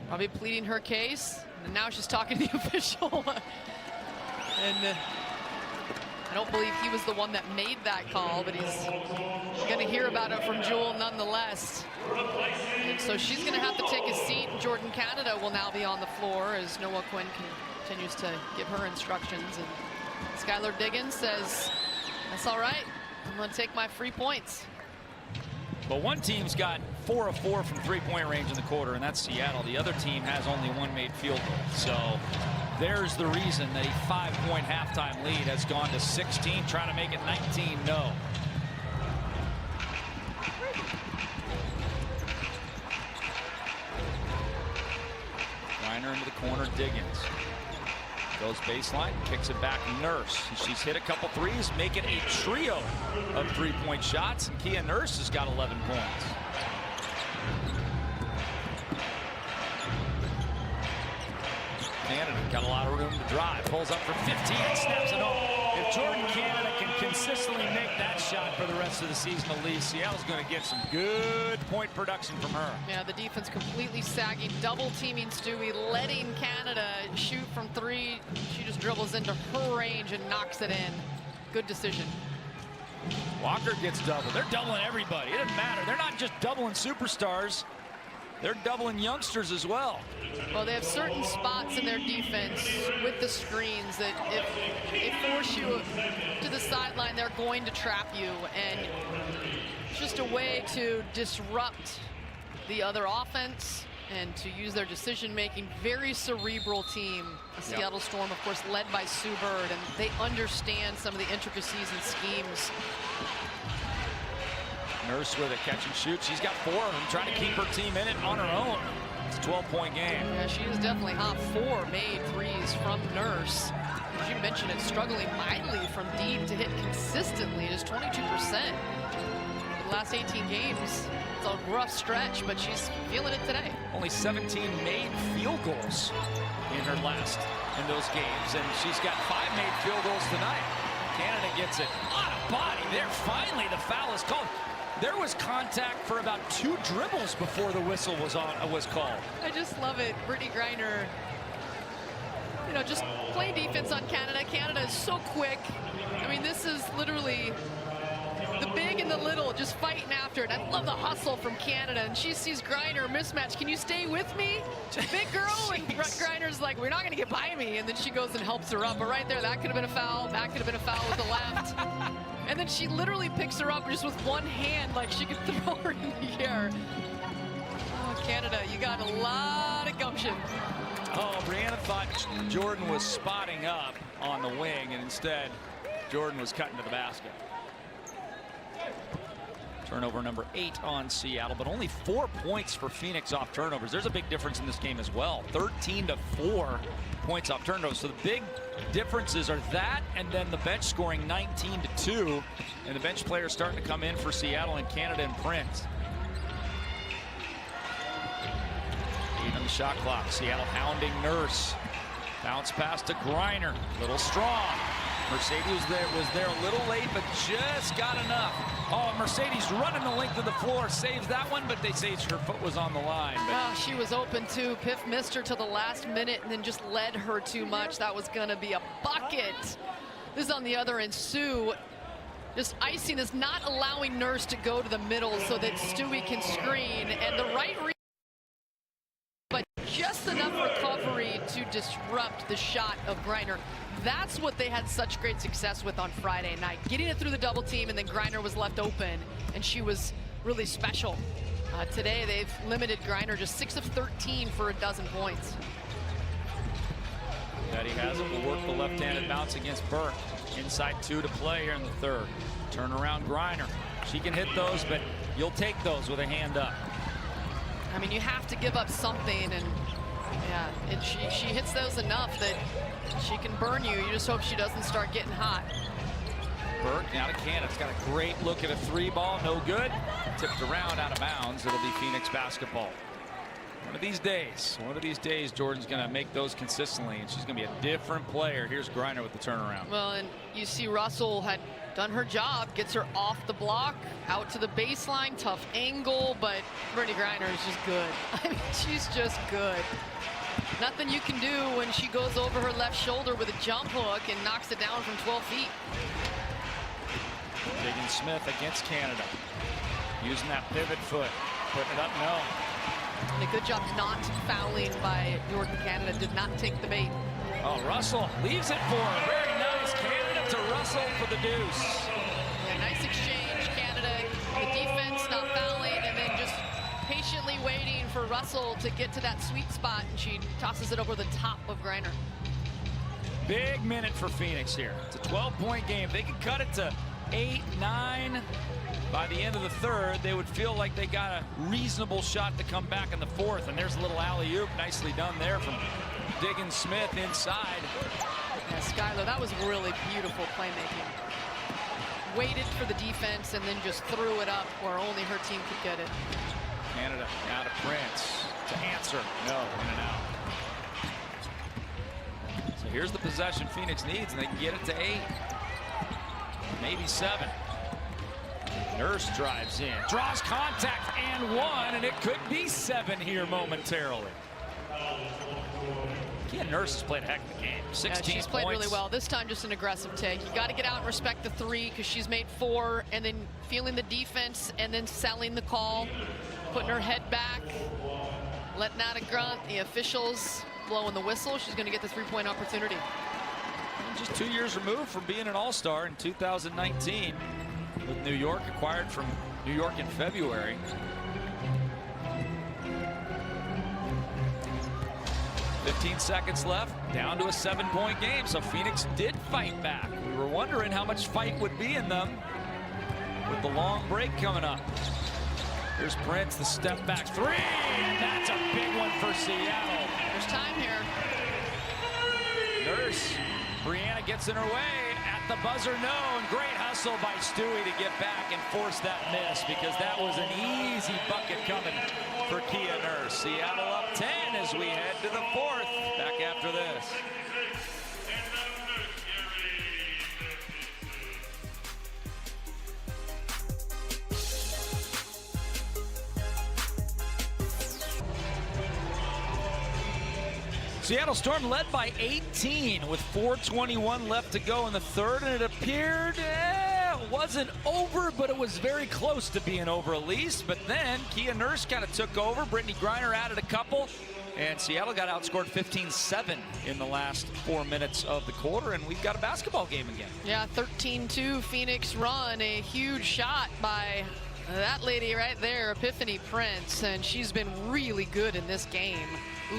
probably pleading her case, and now she's talking to the official. And I don't believe he was the one that made that call, but he's going to hear about it from Jewel nonetheless. And so she's going to have to take a seat. Jordan Canada will now be on the floor as Noelle Quinn continues to give her instructions. And Skylar Diggins says, that's all right. I'm going to take my free points. But one team's got 4 of 4 from 3-point range in the quarter, and that's Seattle. The other team has only 1 made field goal. So there's the reason that a 5-point halftime lead has gone to 16, trying to make it 19. No. Griner into the corner, Diggins. Goes baseline, kicks it back, Nurse. She's hit a couple threes, make it a trio of 3-point shots, and Kia Nurse has got 11 points. Canada got a lot of room to drive, pulls up for 15 and snaps it home. If Jordan Canada can consistently make that shot for the rest of the season, at least, Seattle's going to get some good point production from her. Yeah, the defense completely sagging, double teaming Stewie, letting Canada shoot from 3. She just dribbles into her range and knocks it in. Good decision. Walker gets doubled. They're doubling everybody. It doesn't matter. They're not just doubling superstars. They're doubling youngsters as well. Well, they have certain spots in their defense with the screens that if they force you to the sideline, they're going to trap you. And it's just a way to disrupt the other offense and to use their decision-making. Very cerebral team. The Seattle Storm, of course, led by Sue Bird, and they understand some of the intricacies and schemes. Nurse with a catch and shoot. She's got 4 of them, trying to keep her team in it on her own. It's a 12-point game. Yeah, she is definitely hot. 4 made threes from Nurse. As you mentioned, it's struggling mightily from deep to hit consistently. It is 22%. The last 18 games, it's a rough stretch, but she's feeling it today. Only 17 made field goals in those games, and she's got 5 made field goals tonight. Canada gets it on a body there. Finally, the foul is called. There was contact for about 2 dribbles before the whistle was called. I just love it. Brittany Griner, you know, just playing defense on Canada. Canada is so quick. I mean, this is literally the big and the little just fighting after it. I love the hustle from Canada. And she sees Griner mismatch. Can you stay with me? Big girl. And Griner's like, we're not going to get by me. And then she goes and helps her up. But right there, that could have been a foul. That could have been a foul with the left. And then she literally picks her up just with one hand, like she could throw her in the air. Canada, you got a lot of gumption. Oh, Brianna thought Jordan was spotting up on the wing, and instead Jordan was cutting to the basket. Turnover number 8 on Seattle, but only 4 points for Phoenix off turnovers. There's a big difference in this game as well. 13-4 points off turnovers. So the big differences are that, and then the bench scoring 19-2, and the bench players starting to come in for Seattle and Canada and Prince. Even the shot clock. Seattle hounding Nurse. Bounce pass to Griner. Little strong. Mercedes was there a little late, but just got enough. Oh, Mercedes running the length of the floor, saves that one, but they say her foot was on the line. But oh, she was open too. Piff missed her till the last minute and then just led her too much. That was going to be a bucket. This is on the other end. Sue just icing this, not allowing Nurse to go to the middle so that Stewie can screen. And the right but just enough recovery to disrupt the shot of Griner. That's what they had such great success with on Friday night. Getting it through the double team, and then Griner was left open, and she was really special. Today, they've limited Griner just 6 of 13 for a dozen points. Petty has it. Will work the left-handed bounce against Burke. Inside 2 to play here in the third. Turnaround Griner. She can hit those, but you'll take those with a hand up. I mean, you have to give up something, and yeah, and she hits those enough that she can burn you. You just hope she doesn't start getting hot. Burke now to Canada's got a great look at a 3 ball, no good. Tipped around out of bounds. It'll be Phoenix basketball. One of these days, Jordan's going to make those consistently, and she's going to be a different player. Here's Griner with the turnaround. Well, and you see Russell had done her job, gets her off the block, out to the baseline, tough angle, but Brittany Griner is just good. I mean, she's just good. Nothing you can do when she goes over her left shoulder with a jump hook and knocks it down from 12 feet. Diggins-Smith against Canada. Using that pivot foot. Putting it up, no. And a good job not fouling by Jordan Canada. Did not take the bait. Oh, Russell leaves it for her. Very nice. Canada to Russell for the deuce. Yeah, nice exchange, Canada. The defense not fouling, and then just patiently waiting for Russell to get to that sweet spot, and she tosses it over the top of Griner. Big minute for Phoenix here. It's a 12-point game. They could cut it to 8, 9. By the end of the third, they would feel like they got a reasonable shot to come back in the fourth. And there's a little alley-oop. Nicely done there from Diggins-Smith inside. Yeah, Skylar, that was really beautiful playmaking. Waited for the defense and then just threw it up where only her team could get it. Canada now to Prince to answer. No, in and out. So here's the possession Phoenix needs, and they can get it to 8. Maybe 7. Nurse drives in, draws contact and 1, and it could be 7 here momentarily. Kia Nurse has played a heck of a game. 16 yeah, she's played really well. This time just an aggressive take. You got to get out and respect the 3 because she's made 4, and then feeling the defense and then selling the call, putting her head back, letting out a grunt. The officials blowing the whistle. She's going to get the 3-point opportunity. Just 2 years removed from being an all-star in 2019 with New York, acquired from New York in February. "15 seconds left, down to a 7-point game, so Phoenix did fight back. We were wondering how much fight would be in them with the long break coming up. Here's Prince, the step back 3, and that's a big one for Seattle. There's time here. Nurse, Brianna gets in her way. At the buzzer, no, and great hustle by Stewie to get back and force that miss, because that was an easy bucket coming for Kia Nurse. Seattle up 10 as we head to the 4th. Back after this. Seattle Storm led by 18 with 4:21 left to go in the third, and it appeared it wasn't over, but it was very close to being over at least. But then Kia Nurse kind of took over. Brittany Griner added a couple, and Seattle got outscored 15-7 in the last 4 minutes of the quarter, and we've got a basketball game again. Yeah, 13-2 Phoenix run. A huge shot by That lady right there, Epiphany Prince, and she's been really good in this game.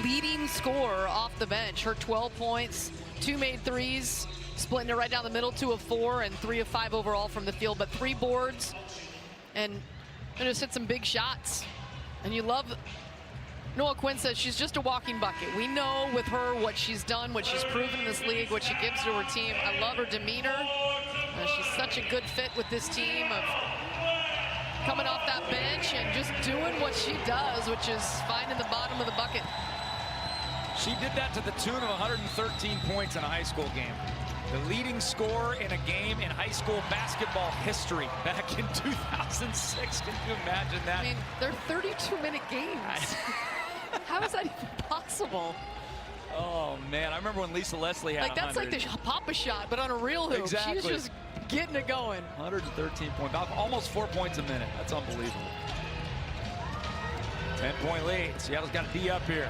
Leading scorer off the bench. Her 12 points, 2 made threes, splitting it right down the middle, 2 of 4, and 3 of 5 overall from the field, but 3 boards, and just hit some big shots. And you love, Noah Quinn says she's just a walking bucket. We know with her what she's done, what she's proven in this league, what she gives to her team. I love her demeanor. She's such a good fit with this team of coming off that bench and just doing what she does, which is finding the bottom of the bucket. She did that to the tune of 113 points in a high school game. The leading scorer in a game in high school basketball history back in 2006. Can you imagine that? I mean, they're 32-minute games. How is that even possible? Oh, man. I remember when Lisa Leslie had like, that's 100. like the Papa shot, but on a real hoop. Exactly. She's just getting it going. 113 points, almost 4 points a minute. That's unbelievable. 10-point lead. Seattle's got to be up here.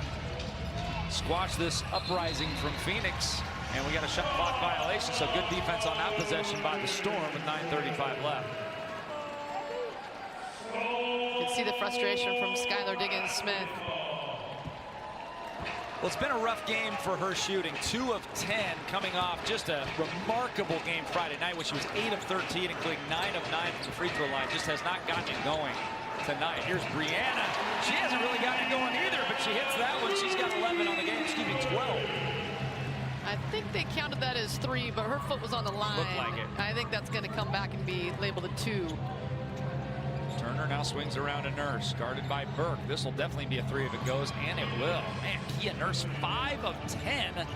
Squash this uprising from Phoenix. And we got a shot clock violation, so good defense on that possession by the Storm with 9:35 left. You can see the frustration from Skylar Diggins-Smith. Well, it's been a rough game for her shooting. 2 of 10 coming off just a remarkable game Friday night when she was 8 of 13, including 9 of 9 from the free throw line. Just has not gotten it going tonight. Here's Brianna. She hasn't really gotten it going either, but she hits that one. She's got 11 on the game, excuse me, 12. I think they counted that as 3, but her foot was on the line. Looked like it. I think that's going to come back and be labeled a 2. Turner now swings around to Nurse, guarded by Burke. This will definitely be a 3 if it goes, and it will. Man, Kia Nurse 5 of 10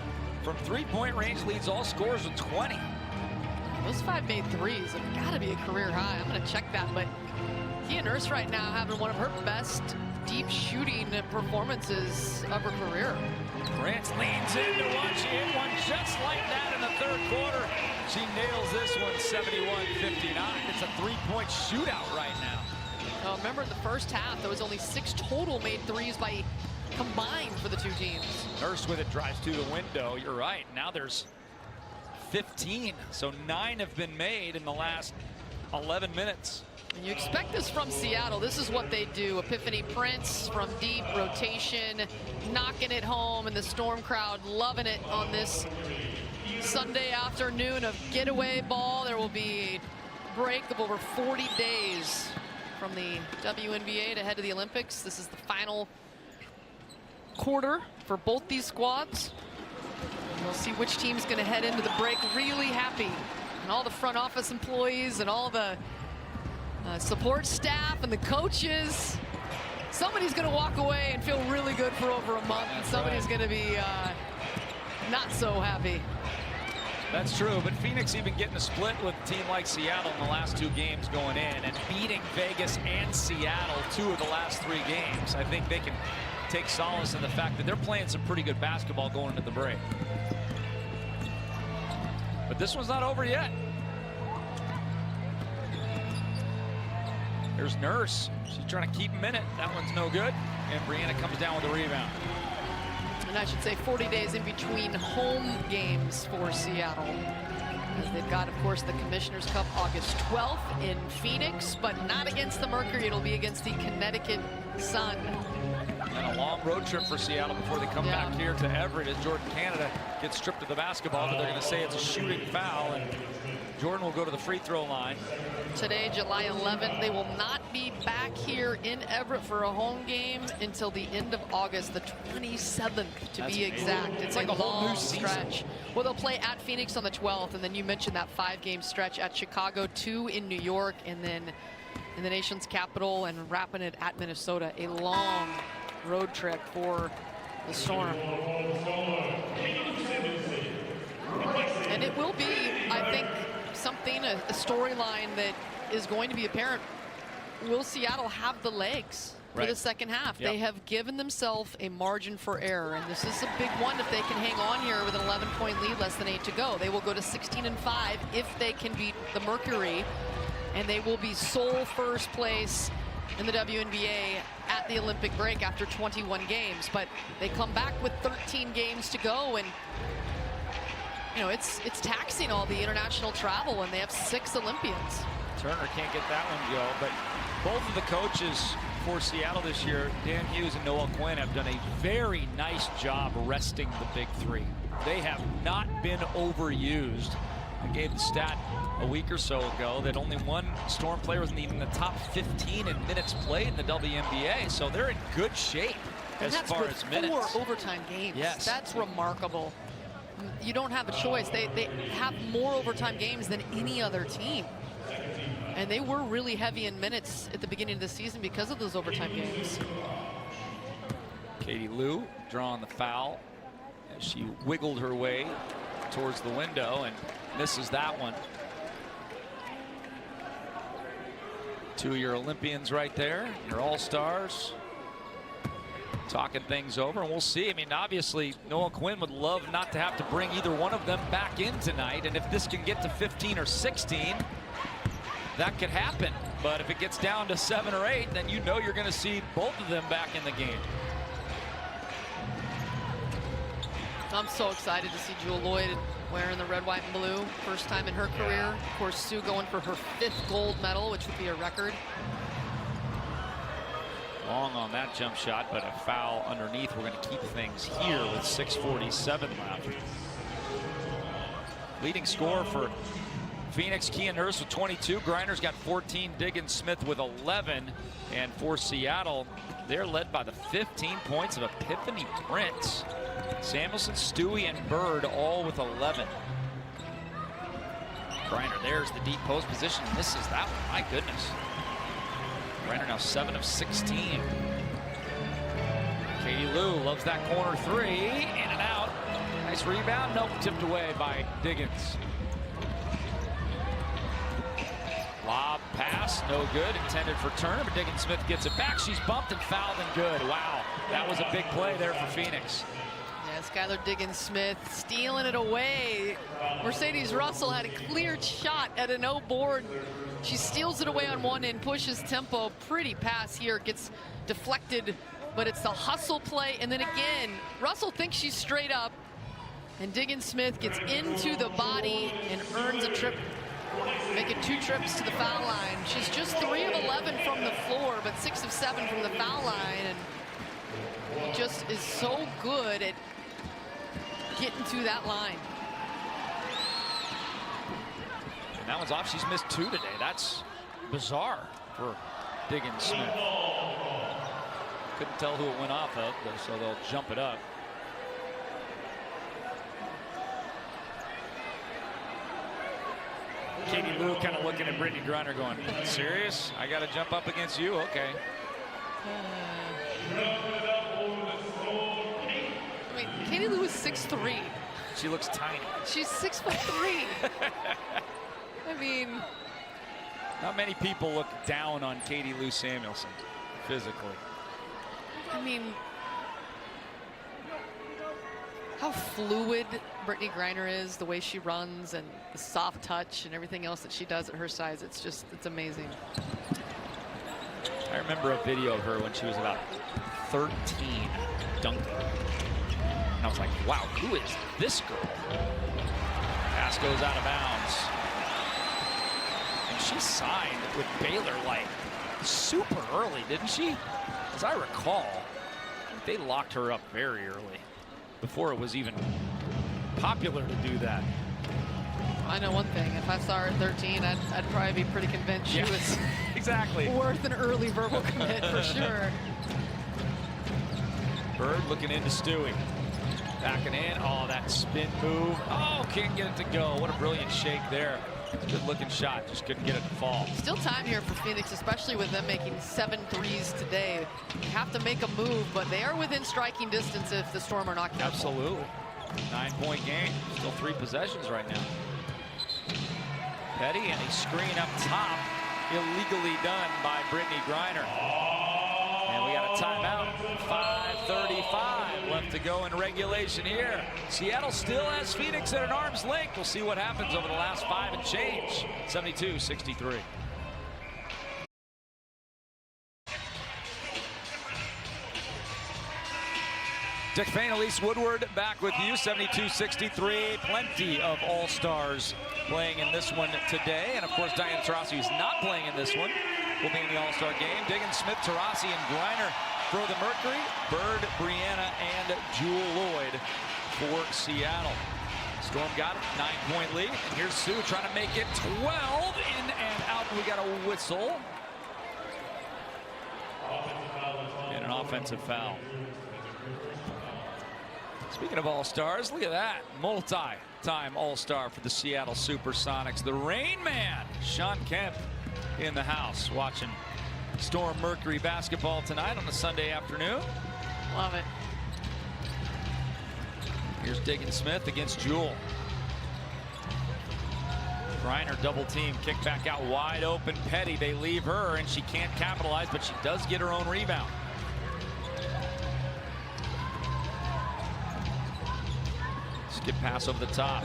from 3-point range, leads all scorers with 20. Those 5 made threes have got to be a career high. I'm going to check that, but Kia Nurse right now having one of her best deep shooting performances of her career. Prince leans in to watch. She hit one just like that in the 3rd quarter. She nails this one 71-59. It's a 3-point shootout right now. Remember in the first half, there was only 6 total made threes by combined for the 2 teams. Nurse with it drives to the window. You're right. Now there's 15. So 9 have been made in the last 11 minutes. And you expect this from Seattle. This is what they do. Epiphany Prince from deep rotation, knocking it home, and the Storm crowd loving it on this Sunday afternoon of getaway ball. There will be a break of over 40 days from the WNBA to head to the Olympics. This is the final quarter for both these squads. We'll see which team's going to head into the break really happy. And all the front office employees and all the support staff and the coaches. Somebody's going to walk away and feel really good for over a month. And somebody's going to be not so happy. That's true, but Phoenix even getting a split with a team like Seattle in the last 2 games going in and beating Vegas and Seattle 2 of the last 3 games. I think they can take solace in the fact that they're playing some pretty good basketball going into the break. But this one's not over yet. Here's Nurse. She's trying to keep them in it. That one's no good. And Brianna comes down with a rebound. And I should say 40 days in between home games for Seattle. As they've got, of course, the Commissioner's Cup August 12th in Phoenix, but not against the Mercury. It'll be against the Connecticut Sun. And a long road trip for Seattle before they come back here to Everett as Jordan Canada gets stripped of the basketball, but they're going to say it's a shooting foul, and Jordan will go to the free throw line. Today, July 11th, they will not be back here in Everett for a home game until the end of August, the 27th to be exact. It's like a whole long new stretch. Well, they'll play at Phoenix on the 12th, and then you mentioned that 5-game stretch at Chicago, 2 in New York, and then in the nation's capital, and wrapping it at Minnesota. A long road trip for the Storm. And it will be, I think, something, a storyline that is going to be apparent. Will Seattle have the legs for the second half? They have given themselves a margin for error, and this is a big one if they can hang on here with an 11-point lead, less than 8 to go. They will go to 16-5 if they can beat the Mercury, and they will be sole first place in the WNBA at the Olympic break after 21 games. But they come back with 13 games to go, and you know, it's taxing all the international travel, and they have 6 Olympians. Turner can't get that one, Joe, but Both of the coaches for Seattle this year, Dan Hughes and Noel Quinn, have done a very nice job resting the big three. They have not been overused. I gave the stat a week or so ago that only one Storm player was even in the top 15 in minutes played in the WNBA, so they're in good shape as far as minutes. 4 overtime games. Yes. That's remarkable. You don't have a choice. They have more overtime games than any other team. And they were really heavy in minutes at the beginning of the season because of those overtime games. Katie Lou drawing the foul as she wiggled her way towards the window and misses that one. 2 of your Olympians right there, your all-stars, talking things over, and we'll see. I mean, obviously, Noel Quinn would love not to have to bring either one of them back in tonight, and if this can get to 15 or 16, that could happen. But if it gets down to 7 or 8, then you know you're going to see both of them back in the game. I'm so excited to see Jewel Lloyd wearing the red, white, and blue. First time in her career. Of course, Sue going for her 5th gold medal, which would be a record. Long on that jump shot, but a foul underneath. We're going to keep things here with 6:47 left. Leading scorer for Phoenix, Kia Nurse with 22. Griner's got 14. Diggins Smith with 11. And for Seattle, they're led by the 15 points of Epiphany Prince. Samuelson, Stewie, and Bird all with 11. Griner, there's the deep post position. Misses that one. My goodness. Griner now 7 of 16. Katie Lou loves that corner 3. In and out. Nice rebound. Nope, tipped away by Diggins. Lob pass, no good. Intended for Turner, but Diggins Smith gets it back. She's bumped and fouled and good. Wow, that was a big play there for Phoenix. Yeah, Skylar Diggins Smith stealing it away. Mercedes Russell had a cleared shot at a no board. She steals it away on one end, pushes tempo. Pretty pass here, gets deflected, but it's the hustle play. And then again, Russell thinks she's straight up, and Diggins Smith gets into the body and earns a trip, making 2 trips to the foul line. She's just 3 of 11 from the floor, but 6 of 7 from the foul line, and he just is so good at getting to that line. And that one's off. She's missed 2 today. That's bizarre for Diggins Smith. Couldn't tell who it went off of, so they'll jump it up. Katie Lou kind of looking at Brittany Griner going, serious? I got to jump up against you? Okay. I mean, Katie Lou is 6'3". She looks tiny. She's 6'3". I mean, not many people look down on Katie Lou Samuelson physically. I mean, how fluid Brittany Griner is, the way she runs and the soft touch and everything else that she does at her size. It's just, it's amazing. I remember a video of her when she was about 13 dunking. And I was like, wow, who is this girl? Pass goes out of bounds. And she signed with Baylor like super early, didn't she? As I recall, they locked her up very early, before it was even popular to do that. I know one thing, if I saw her at 13, I'd probably be pretty convinced she was exactly worth an early verbal commit for sure. Bird looking into Stewie. Backing in. Oh, that spin move. Oh, can't get it to go. What a brilliant shake there. Good looking shot. Just couldn't get it to fall. Still time here for Phoenix, especially with them making 7 threes today. You have to make a move, but they are within striking distance if the Storm are not careful. Absolutely. 9-point game. Still 3 possessions right now. Petty and a screen up top. Illegally done by Brittany Griner. And we got a timeout. 5:35 left to go in regulation here. Seattle still has Phoenix at an arm's length. We'll see what happens over the last 5 and change. 72-63. Dick Fain, Elise Woodward back with you. 72-63. Plenty of all-stars playing in this one today. And of course, Diana Taurasi is not playing in this one. will be in the All-Star game. Diggins, Smith, Taurasi, and Griner for the Mercury. Bird, Brianna, and Jewel Lloyd for Seattle. Storm got it, 9-point lead. And here's Sue trying to make it 12. In and out. We got a whistle. And an offensive foul. Speaking of All-Stars, look at that. Multi-time All-Star for the Seattle Supersonics. The Rain Man, Sean Kemp, in the house watching Storm Mercury basketball tonight on a Sunday afternoon. Love it. Here's Diggins Smith against Jewel. Griner double team, kick back out wide open. Petty, they leave her and she can't capitalize, but she does get her own rebound. Skip pass over the top.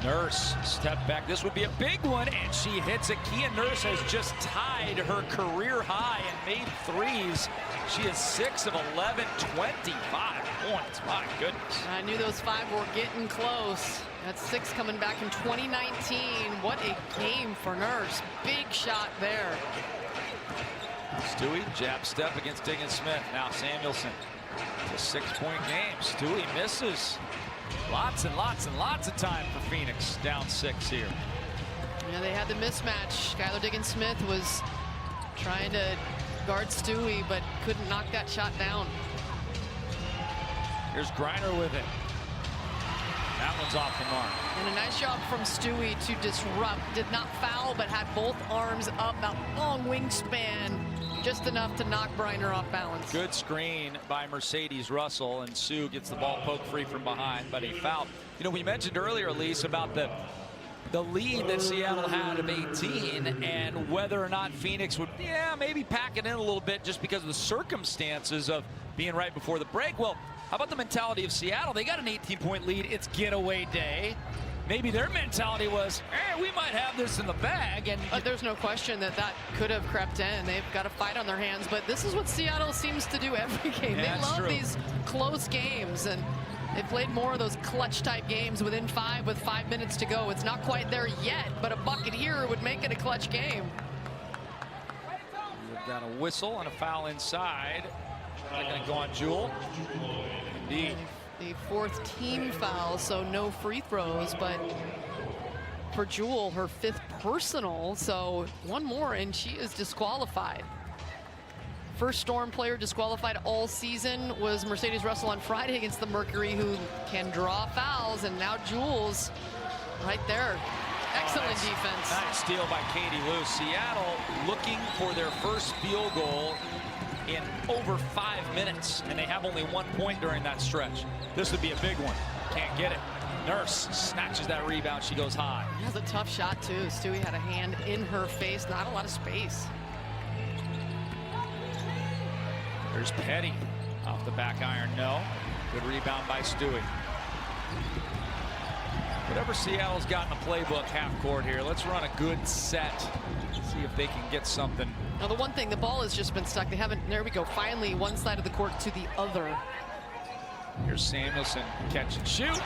Nurse, step back. This would be a big one, and she hits it. Kia Nurse has just tied her career high and made threes. She is 6 of 11, 25 points. My goodness. I knew those 5 were getting close. That's 6 coming back in 2019. What a game for Nurse. Big shot there. Stewie, jab step against Diggins Smith. Now Samuelson. It's a 6-point game. Stewie misses. Lots and lots and lots of time for Phoenix, down 6 here. Yeah, they had the mismatch. Skylar Diggins Smith was trying to guard Stewie, but couldn't knock that shot down. Here's Griner with it. That one's off the mark. And a nice job from Stewie to disrupt. Did not foul, but had both arms up. That long wingspan, just enough to knock Griner off balance. Good screen by Mercedes Russell, and Sue gets the ball poked free from behind, but a foul. You know, we mentioned earlier, Elise, about the lead that Seattle had of 18 and whether or not Phoenix would, maybe pack it in a little bit just because of the circumstances of being right before the break. Well, how about the mentality of Seattle? They got an 18-point lead. It's getaway day. Maybe their mentality was, we might have this in the bag. And there's no question that could have crept in. They've got a fight on their hands, but this is what Seattle seems to do every game. Yeah, they love true. these close games, and they played more of those clutch-type games within 5 with 5 minutes to go. It's not quite there yet, but a bucket here would make it a clutch game. We've got a whistle and a foul inside. They're going to go on Jewel. Indeed. The 4th team foul, so no free throws, but for Jewel, her 5th personal, so one more and she is disqualified. First Storm player disqualified all season was Mercedes Russell on Friday against the Mercury, who can draw fouls, and now Jewel's right there. Excellent defense. Nice steal by Katie Lou. Seattle looking for their first field goal in over 5 minutes, and they have only 1 point during that stretch. This would be a big one. Can't get it. Nurse snatches that rebound. She goes high. That's a tough shot, too. Stewie had a hand in her face. Not a lot of space. There's Petty off the back iron. No. Good rebound by Stewie. Whatever Seattle's got in the playbook, half court here. Let's run a good set. See if they can get something. Now, the one thing, the ball has just been stuck. They haven't, there we go, finally one side of the court to the other. Here's Samuelson, catch and shoot, and hit.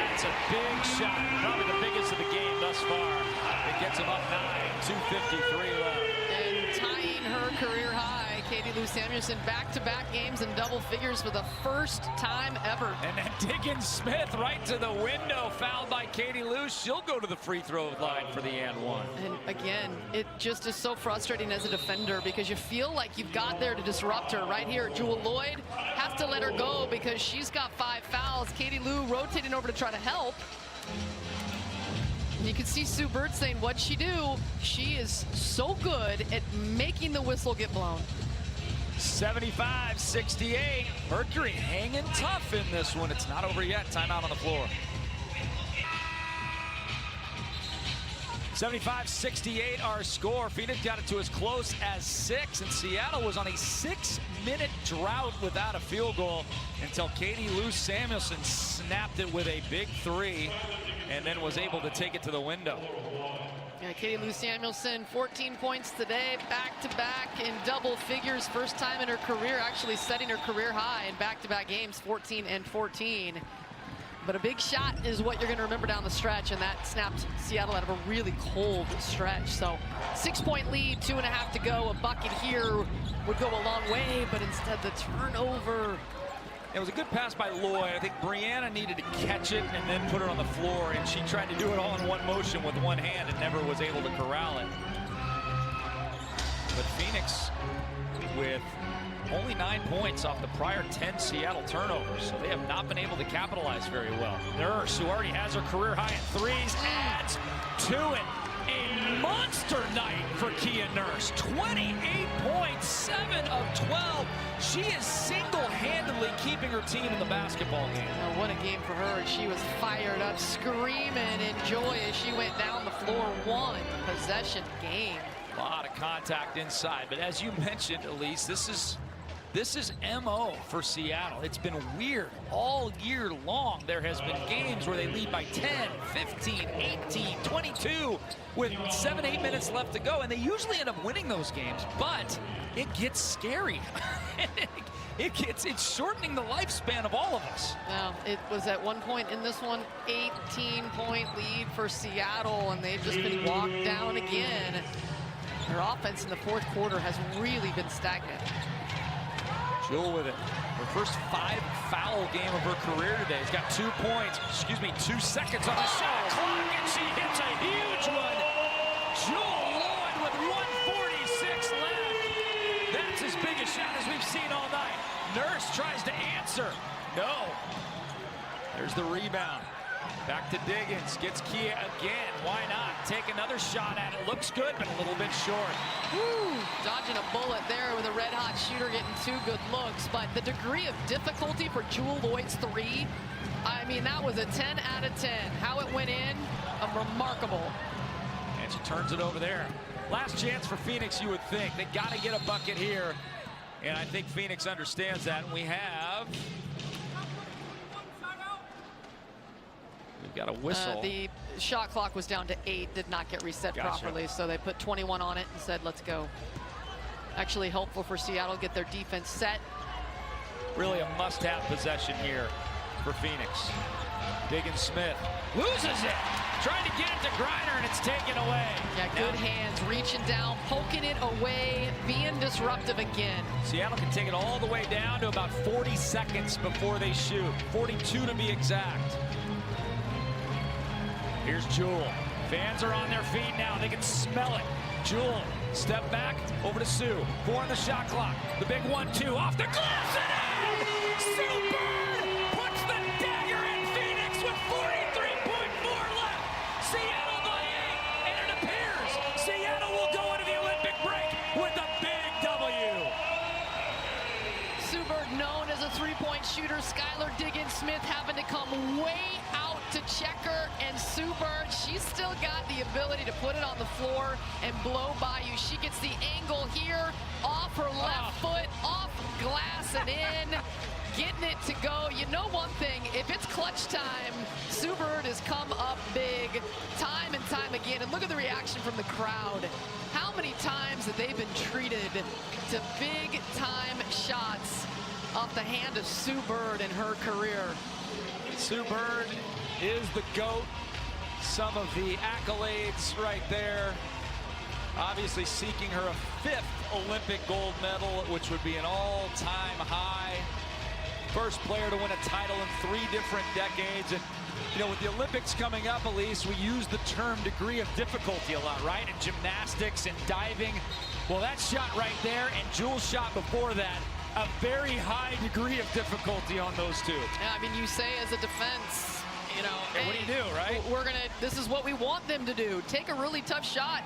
That's a big shot, probably the biggest of the game thus far. It gets him up 9, 2:53 left. And tying her career high, Katie Lou Samuelson, back-to-back games in double figures for the first time ever. And then Diggins Smith right to the window, fouled by Katie Lou. She'll go to the free throw line for the and one. And again, it just is so frustrating as a defender because you feel like you've got there to disrupt her. Right here, Jewel Lloyd has to let her go because she's got 5 fouls. Katie Lou rotating over to try to help. And you can see Sue Bird saying, what'd she do? She is so good at making the whistle get blown. 75-68. Mercury hanging tough in this one. It's not over yet. Timeout on the floor. 75-68 our score. Phoenix got it to as close as 6, and Seattle was on a 6-minute drought without a field goal until Katie Lou Samuelson snapped it with a big 3 and then was able to take it to the window. Yeah, Katie Lou Samuelson, 14 points today, back-to-back in double figures. First time in her career, actually setting her career high in back-to-back games, 14 and 14. But a big shot is what you're going to remember down the stretch, and that snapped Seattle out of a really cold stretch. So 6-point lead, 2.5 to go. A bucket here would go a long way, but instead the turnover. It was a good pass by Lloyd. I think Brianna needed to catch it and then put it on the floor, and she tried to do it all in one motion with one hand and never was able to corral it. But Phoenix with only 9 points off the prior 10 Seattle turnovers, so they have not been able to capitalize very well. Nurse, who already has her career high in threes, adds to it. A monster night for Kia Nurse. 28 points, 7 of 12. She is single-handedly keeping her team in the basketball game. Oh, what a game for her. She was fired up, screaming in joy as she went down the floor. One possession game. A lot of contact inside, but as you mentioned, Elise, this is MO for Seattle. It's been weird all year long. There has been games where they lead by 10, 15, 18, 22 with 7-8 minutes left to go, and they usually end up winning those games, but it gets scary. It's shortening the lifespan of all of us. Well, it was at one point in this one, 18-point lead for Seattle, and they've just been walked down again. Their offense in the fourth quarter has really been stagnant. Jewel with it. Her first 5-foul game of her career today. She's got 2 points, 2 seconds on the shot clock, and she hits a huge one. Jewel Lloyd with 1:46 left. That's as big a shot as we've seen all night. Nurse tries to answer. No. There's the rebound. Back to Diggins, gets Kia again. Why not? Take another shot at it. Looks good, but a little bit short. Woo! Dodging a bullet there with a red-hot shooter getting 2 good looks. But the degree of difficulty for Jewel Lloyd's 3, I mean, that was a 10 out of 10. How it went in, remarkable. And she turns it over there. Last chance for Phoenix, you would think. They got to get a bucket here. And I think Phoenix understands that. And we have... We've got a whistle. The shot clock was down to 8, did not get reset properly, so they put 21 on it and said, let's go. Actually helpful for Seattle to get their defense set. Really a must-have possession here for Phoenix. Diggins Smith loses it. Trying to get it to Griner, and it's taken away. Yeah, good hands, reaching down, poking it away, being disruptive again. Seattle can take it all the way down to about 40 seconds before they shoot. 42 to be exact. Here's Jewel. Fans are on their feet now. They can smell it. Jewel, step back, over to Sue. 4 on the shot clock. The big 1-2 off the glass and in! Sue Bird puts the dagger in Phoenix with 43.4 left. Seattle by 8, and it appears Seattle will go into the Olympic break with a big W. Sue Bird, known as a 3-point shooter. Skylar Diggins Smith having to come way out to check her, and Sue Bird, she's still got the ability to put it on the floor and blow by you. She gets the angle here, off her left foot, off glass and in, getting it to go. You know one thing, if it's clutch time, Sue Bird has come up big time and time again, and look at the reaction from the crowd. How many times have they been treated to big-time shots off the hand of Sue Bird in her career? Sue Bird is the GOAT. Some of the accolades right there. Obviously seeking her a 5th Olympic gold medal, which would be an all-time high. First player to win a title in 3 different decades. And, you know, with the Olympics coming up, Elise, we use the term degree of difficulty a lot, right? In gymnastics and diving. Well, that shot right there and Jewel's shot before that, a very high degree of difficulty on those 2. Yeah, I mean, you say as a defense, you know, hey, what do you do, right? This is what we want them to do. Take a really tough shot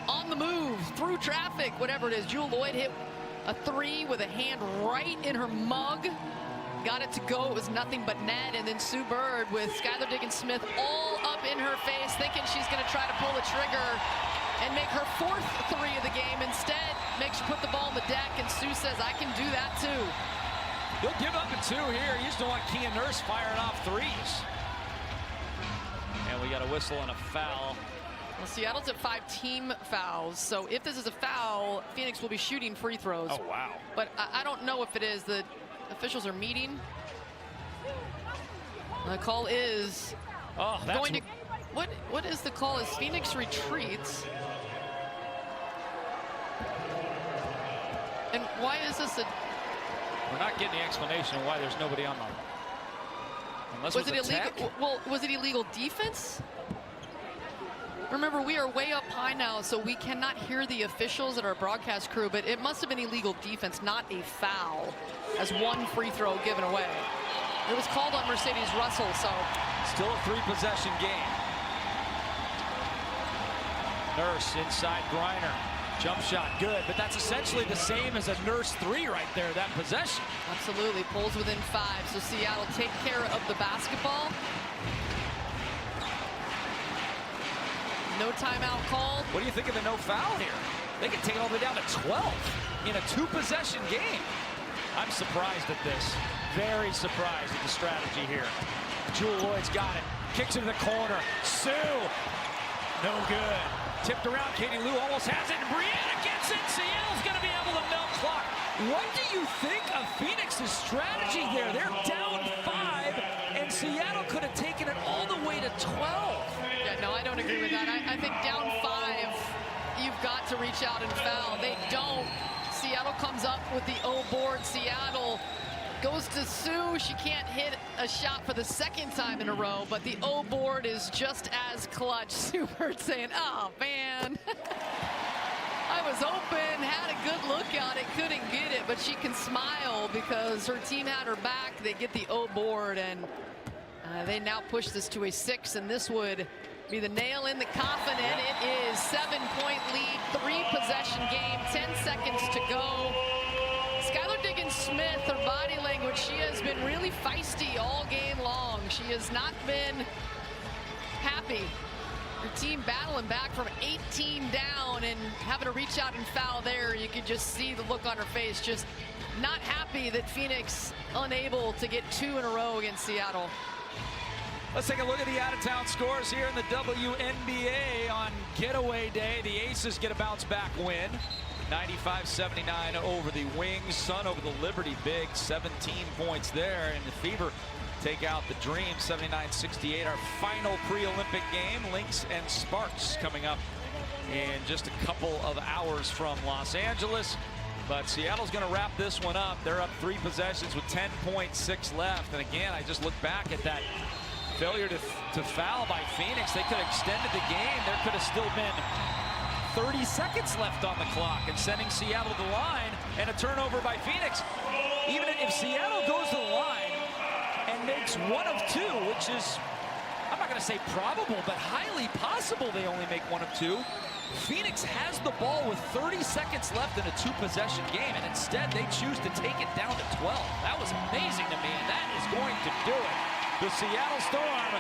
on the move, through traffic, whatever it is. Jewel Lloyd hit a 3 with a hand right in her mug. Got it to go, it was nothing but net. And then Sue Bird with Skylar Diggins Smith all up in her face, thinking she's gonna try to pull the trigger and make her 4th 3 of the game. Instead, makes her put the ball on the deck, and Sue says, I can do that too. They'll give up a 2 here. You just don't want Kia Nurse firing off 3s. And we got a whistle and a foul. Well, Seattle's at 5 team fouls, so if this is a foul, Phoenix will be shooting free throws. Oh, wow. But I don't know if it is. The officials are meeting. The call is that's going to, what is the call? Is Phoenix retreats? And why is this a... We're not getting the explanation of why there's nobody on the... Unless Was it a illegal? tech? Well, was it illegal defense? Remember, we are way up high now, so we cannot hear the officials at our broadcast crew, but it must have been illegal defense, not a foul, as one free throw given away. It was called on Mercedes Russell, so... Still a 3-possession game. Nurse inside Griner. Jump shot, good, but that's essentially the same as a Nurse 3 right there, that possession. Absolutely, pulls within 5, so Seattle take care of the basketball. No timeout called. What do you think of the no foul here? They can take it all the way down to 12 in a 2-possession game. I'm surprised at this. Very surprised at the strategy here. Jewel Lloyd's got it. Kicks it to the corner. Sue. No good. Tipped around. Katie Lou almost has it. And Brianna gets it. Seattle's going to be able to milk clock. What do you think of Phoenix's strategy there? They're down 5, and Seattle could have taken it all the way to 12. Yeah, no, I don't agree with that. I think down 5, you've got to reach out and foul. They don't. Seattle comes up with the O board. Seattle goes to Sue. She can't hit a shot for the 2nd time in a row, but the O board is just as clutch. Sue Bird saying, oh, man. I was open, had a good look at it, couldn't get it, but she can smile because her team had her back. They get the O board, and they now push this to a 6, and this would be the nail in the coffin, and it is 7-point lead, 3-possession game, 10 seconds to go. Skylar Diggins-Smith, her body language, she has been really feisty all game long. She has not been happy. Her team battling back from 18 down and having to reach out and foul there. You could just see the look on her face, just not happy that Phoenix unable to get 2 in a row against Seattle. Let's take a look at the out-of-town scores here in the WNBA on getaway day. The Aces get a bounce-back win. 95-79 over the Wings. Sun over the Liberty Big. 17 points there. And the Fever take out the Dream. 79-68. Our final pre-Olympic game. Lynx and Sparks coming up in just a couple of hours from Los Angeles. But Seattle's going to wrap this one up. They're up 3 possessions with 10.6 left. And again, I just look back at that failure to foul by Phoenix. They could have extended the game. There could have still been 30 seconds left on the clock and sending Seattle to the line, and a turnover by Phoenix. Even if Seattle goes to the line and makes 1 of 2, which is, I'm not going to say probable, but highly possible they only make 1 of 2. Phoenix has the ball with 30 seconds left in a 2-possession game, and instead they choose to take it down to 12. That was amazing to me, and that is going to do it. The Seattle Storm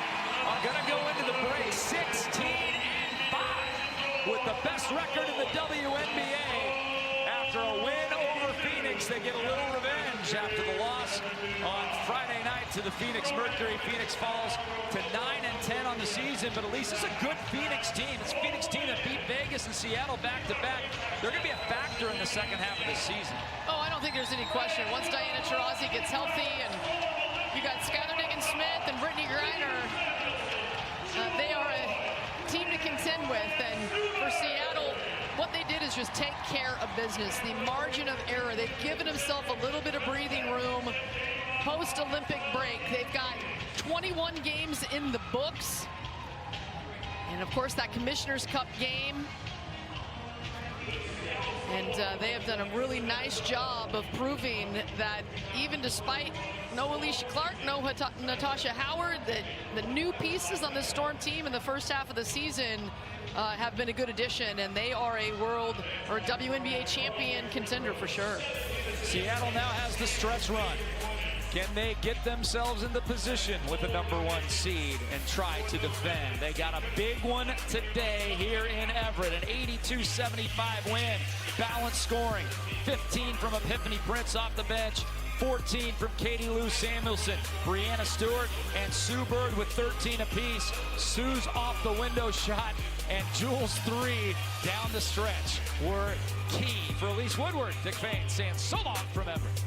are going to go into the break 16-5 with the best record in the WNBA. After a win over Phoenix, they get a little revenge after the loss on Friday night to the Phoenix Mercury. Phoenix falls to 9-10 on the season, but at least it's a good Phoenix team. It's a Phoenix team that beat Vegas and Seattle back-to-back. They're going to be a factor in the second half of this season. Oh, I don't think there's any question. Once Diana Taurasi gets healthy, and you got Skylar Diggins-Smith and Brittany Griner, they are a team to contend with. And for Seattle, what they did is just take care of business. The margin of error, they've given themselves a little bit of breathing room post-Olympic break. They've got 21 games in the books. And of course, that Commissioner's Cup game. And they have done a really nice job of proving that even despite no Alicia Clark, no Natasha Howard, the new pieces on this Storm team in the first half of the season have been a good addition, and they are a world or WNBA champion contender for sure. Seattle now has the stretch run. Can they get themselves in the position with the #1 seed and try to defend? They got a big one today here in Everett, an 82-75 win. Balanced scoring, 15 from Epiphany Prince off the bench, 14 from Katie Lou Samuelson, Brianna Stewart, and Sue Bird with 13 apiece. Sue's off the window shot and Jules' 3 down the stretch were key for Elise Woodward. Dick Fain saying so long from Everett.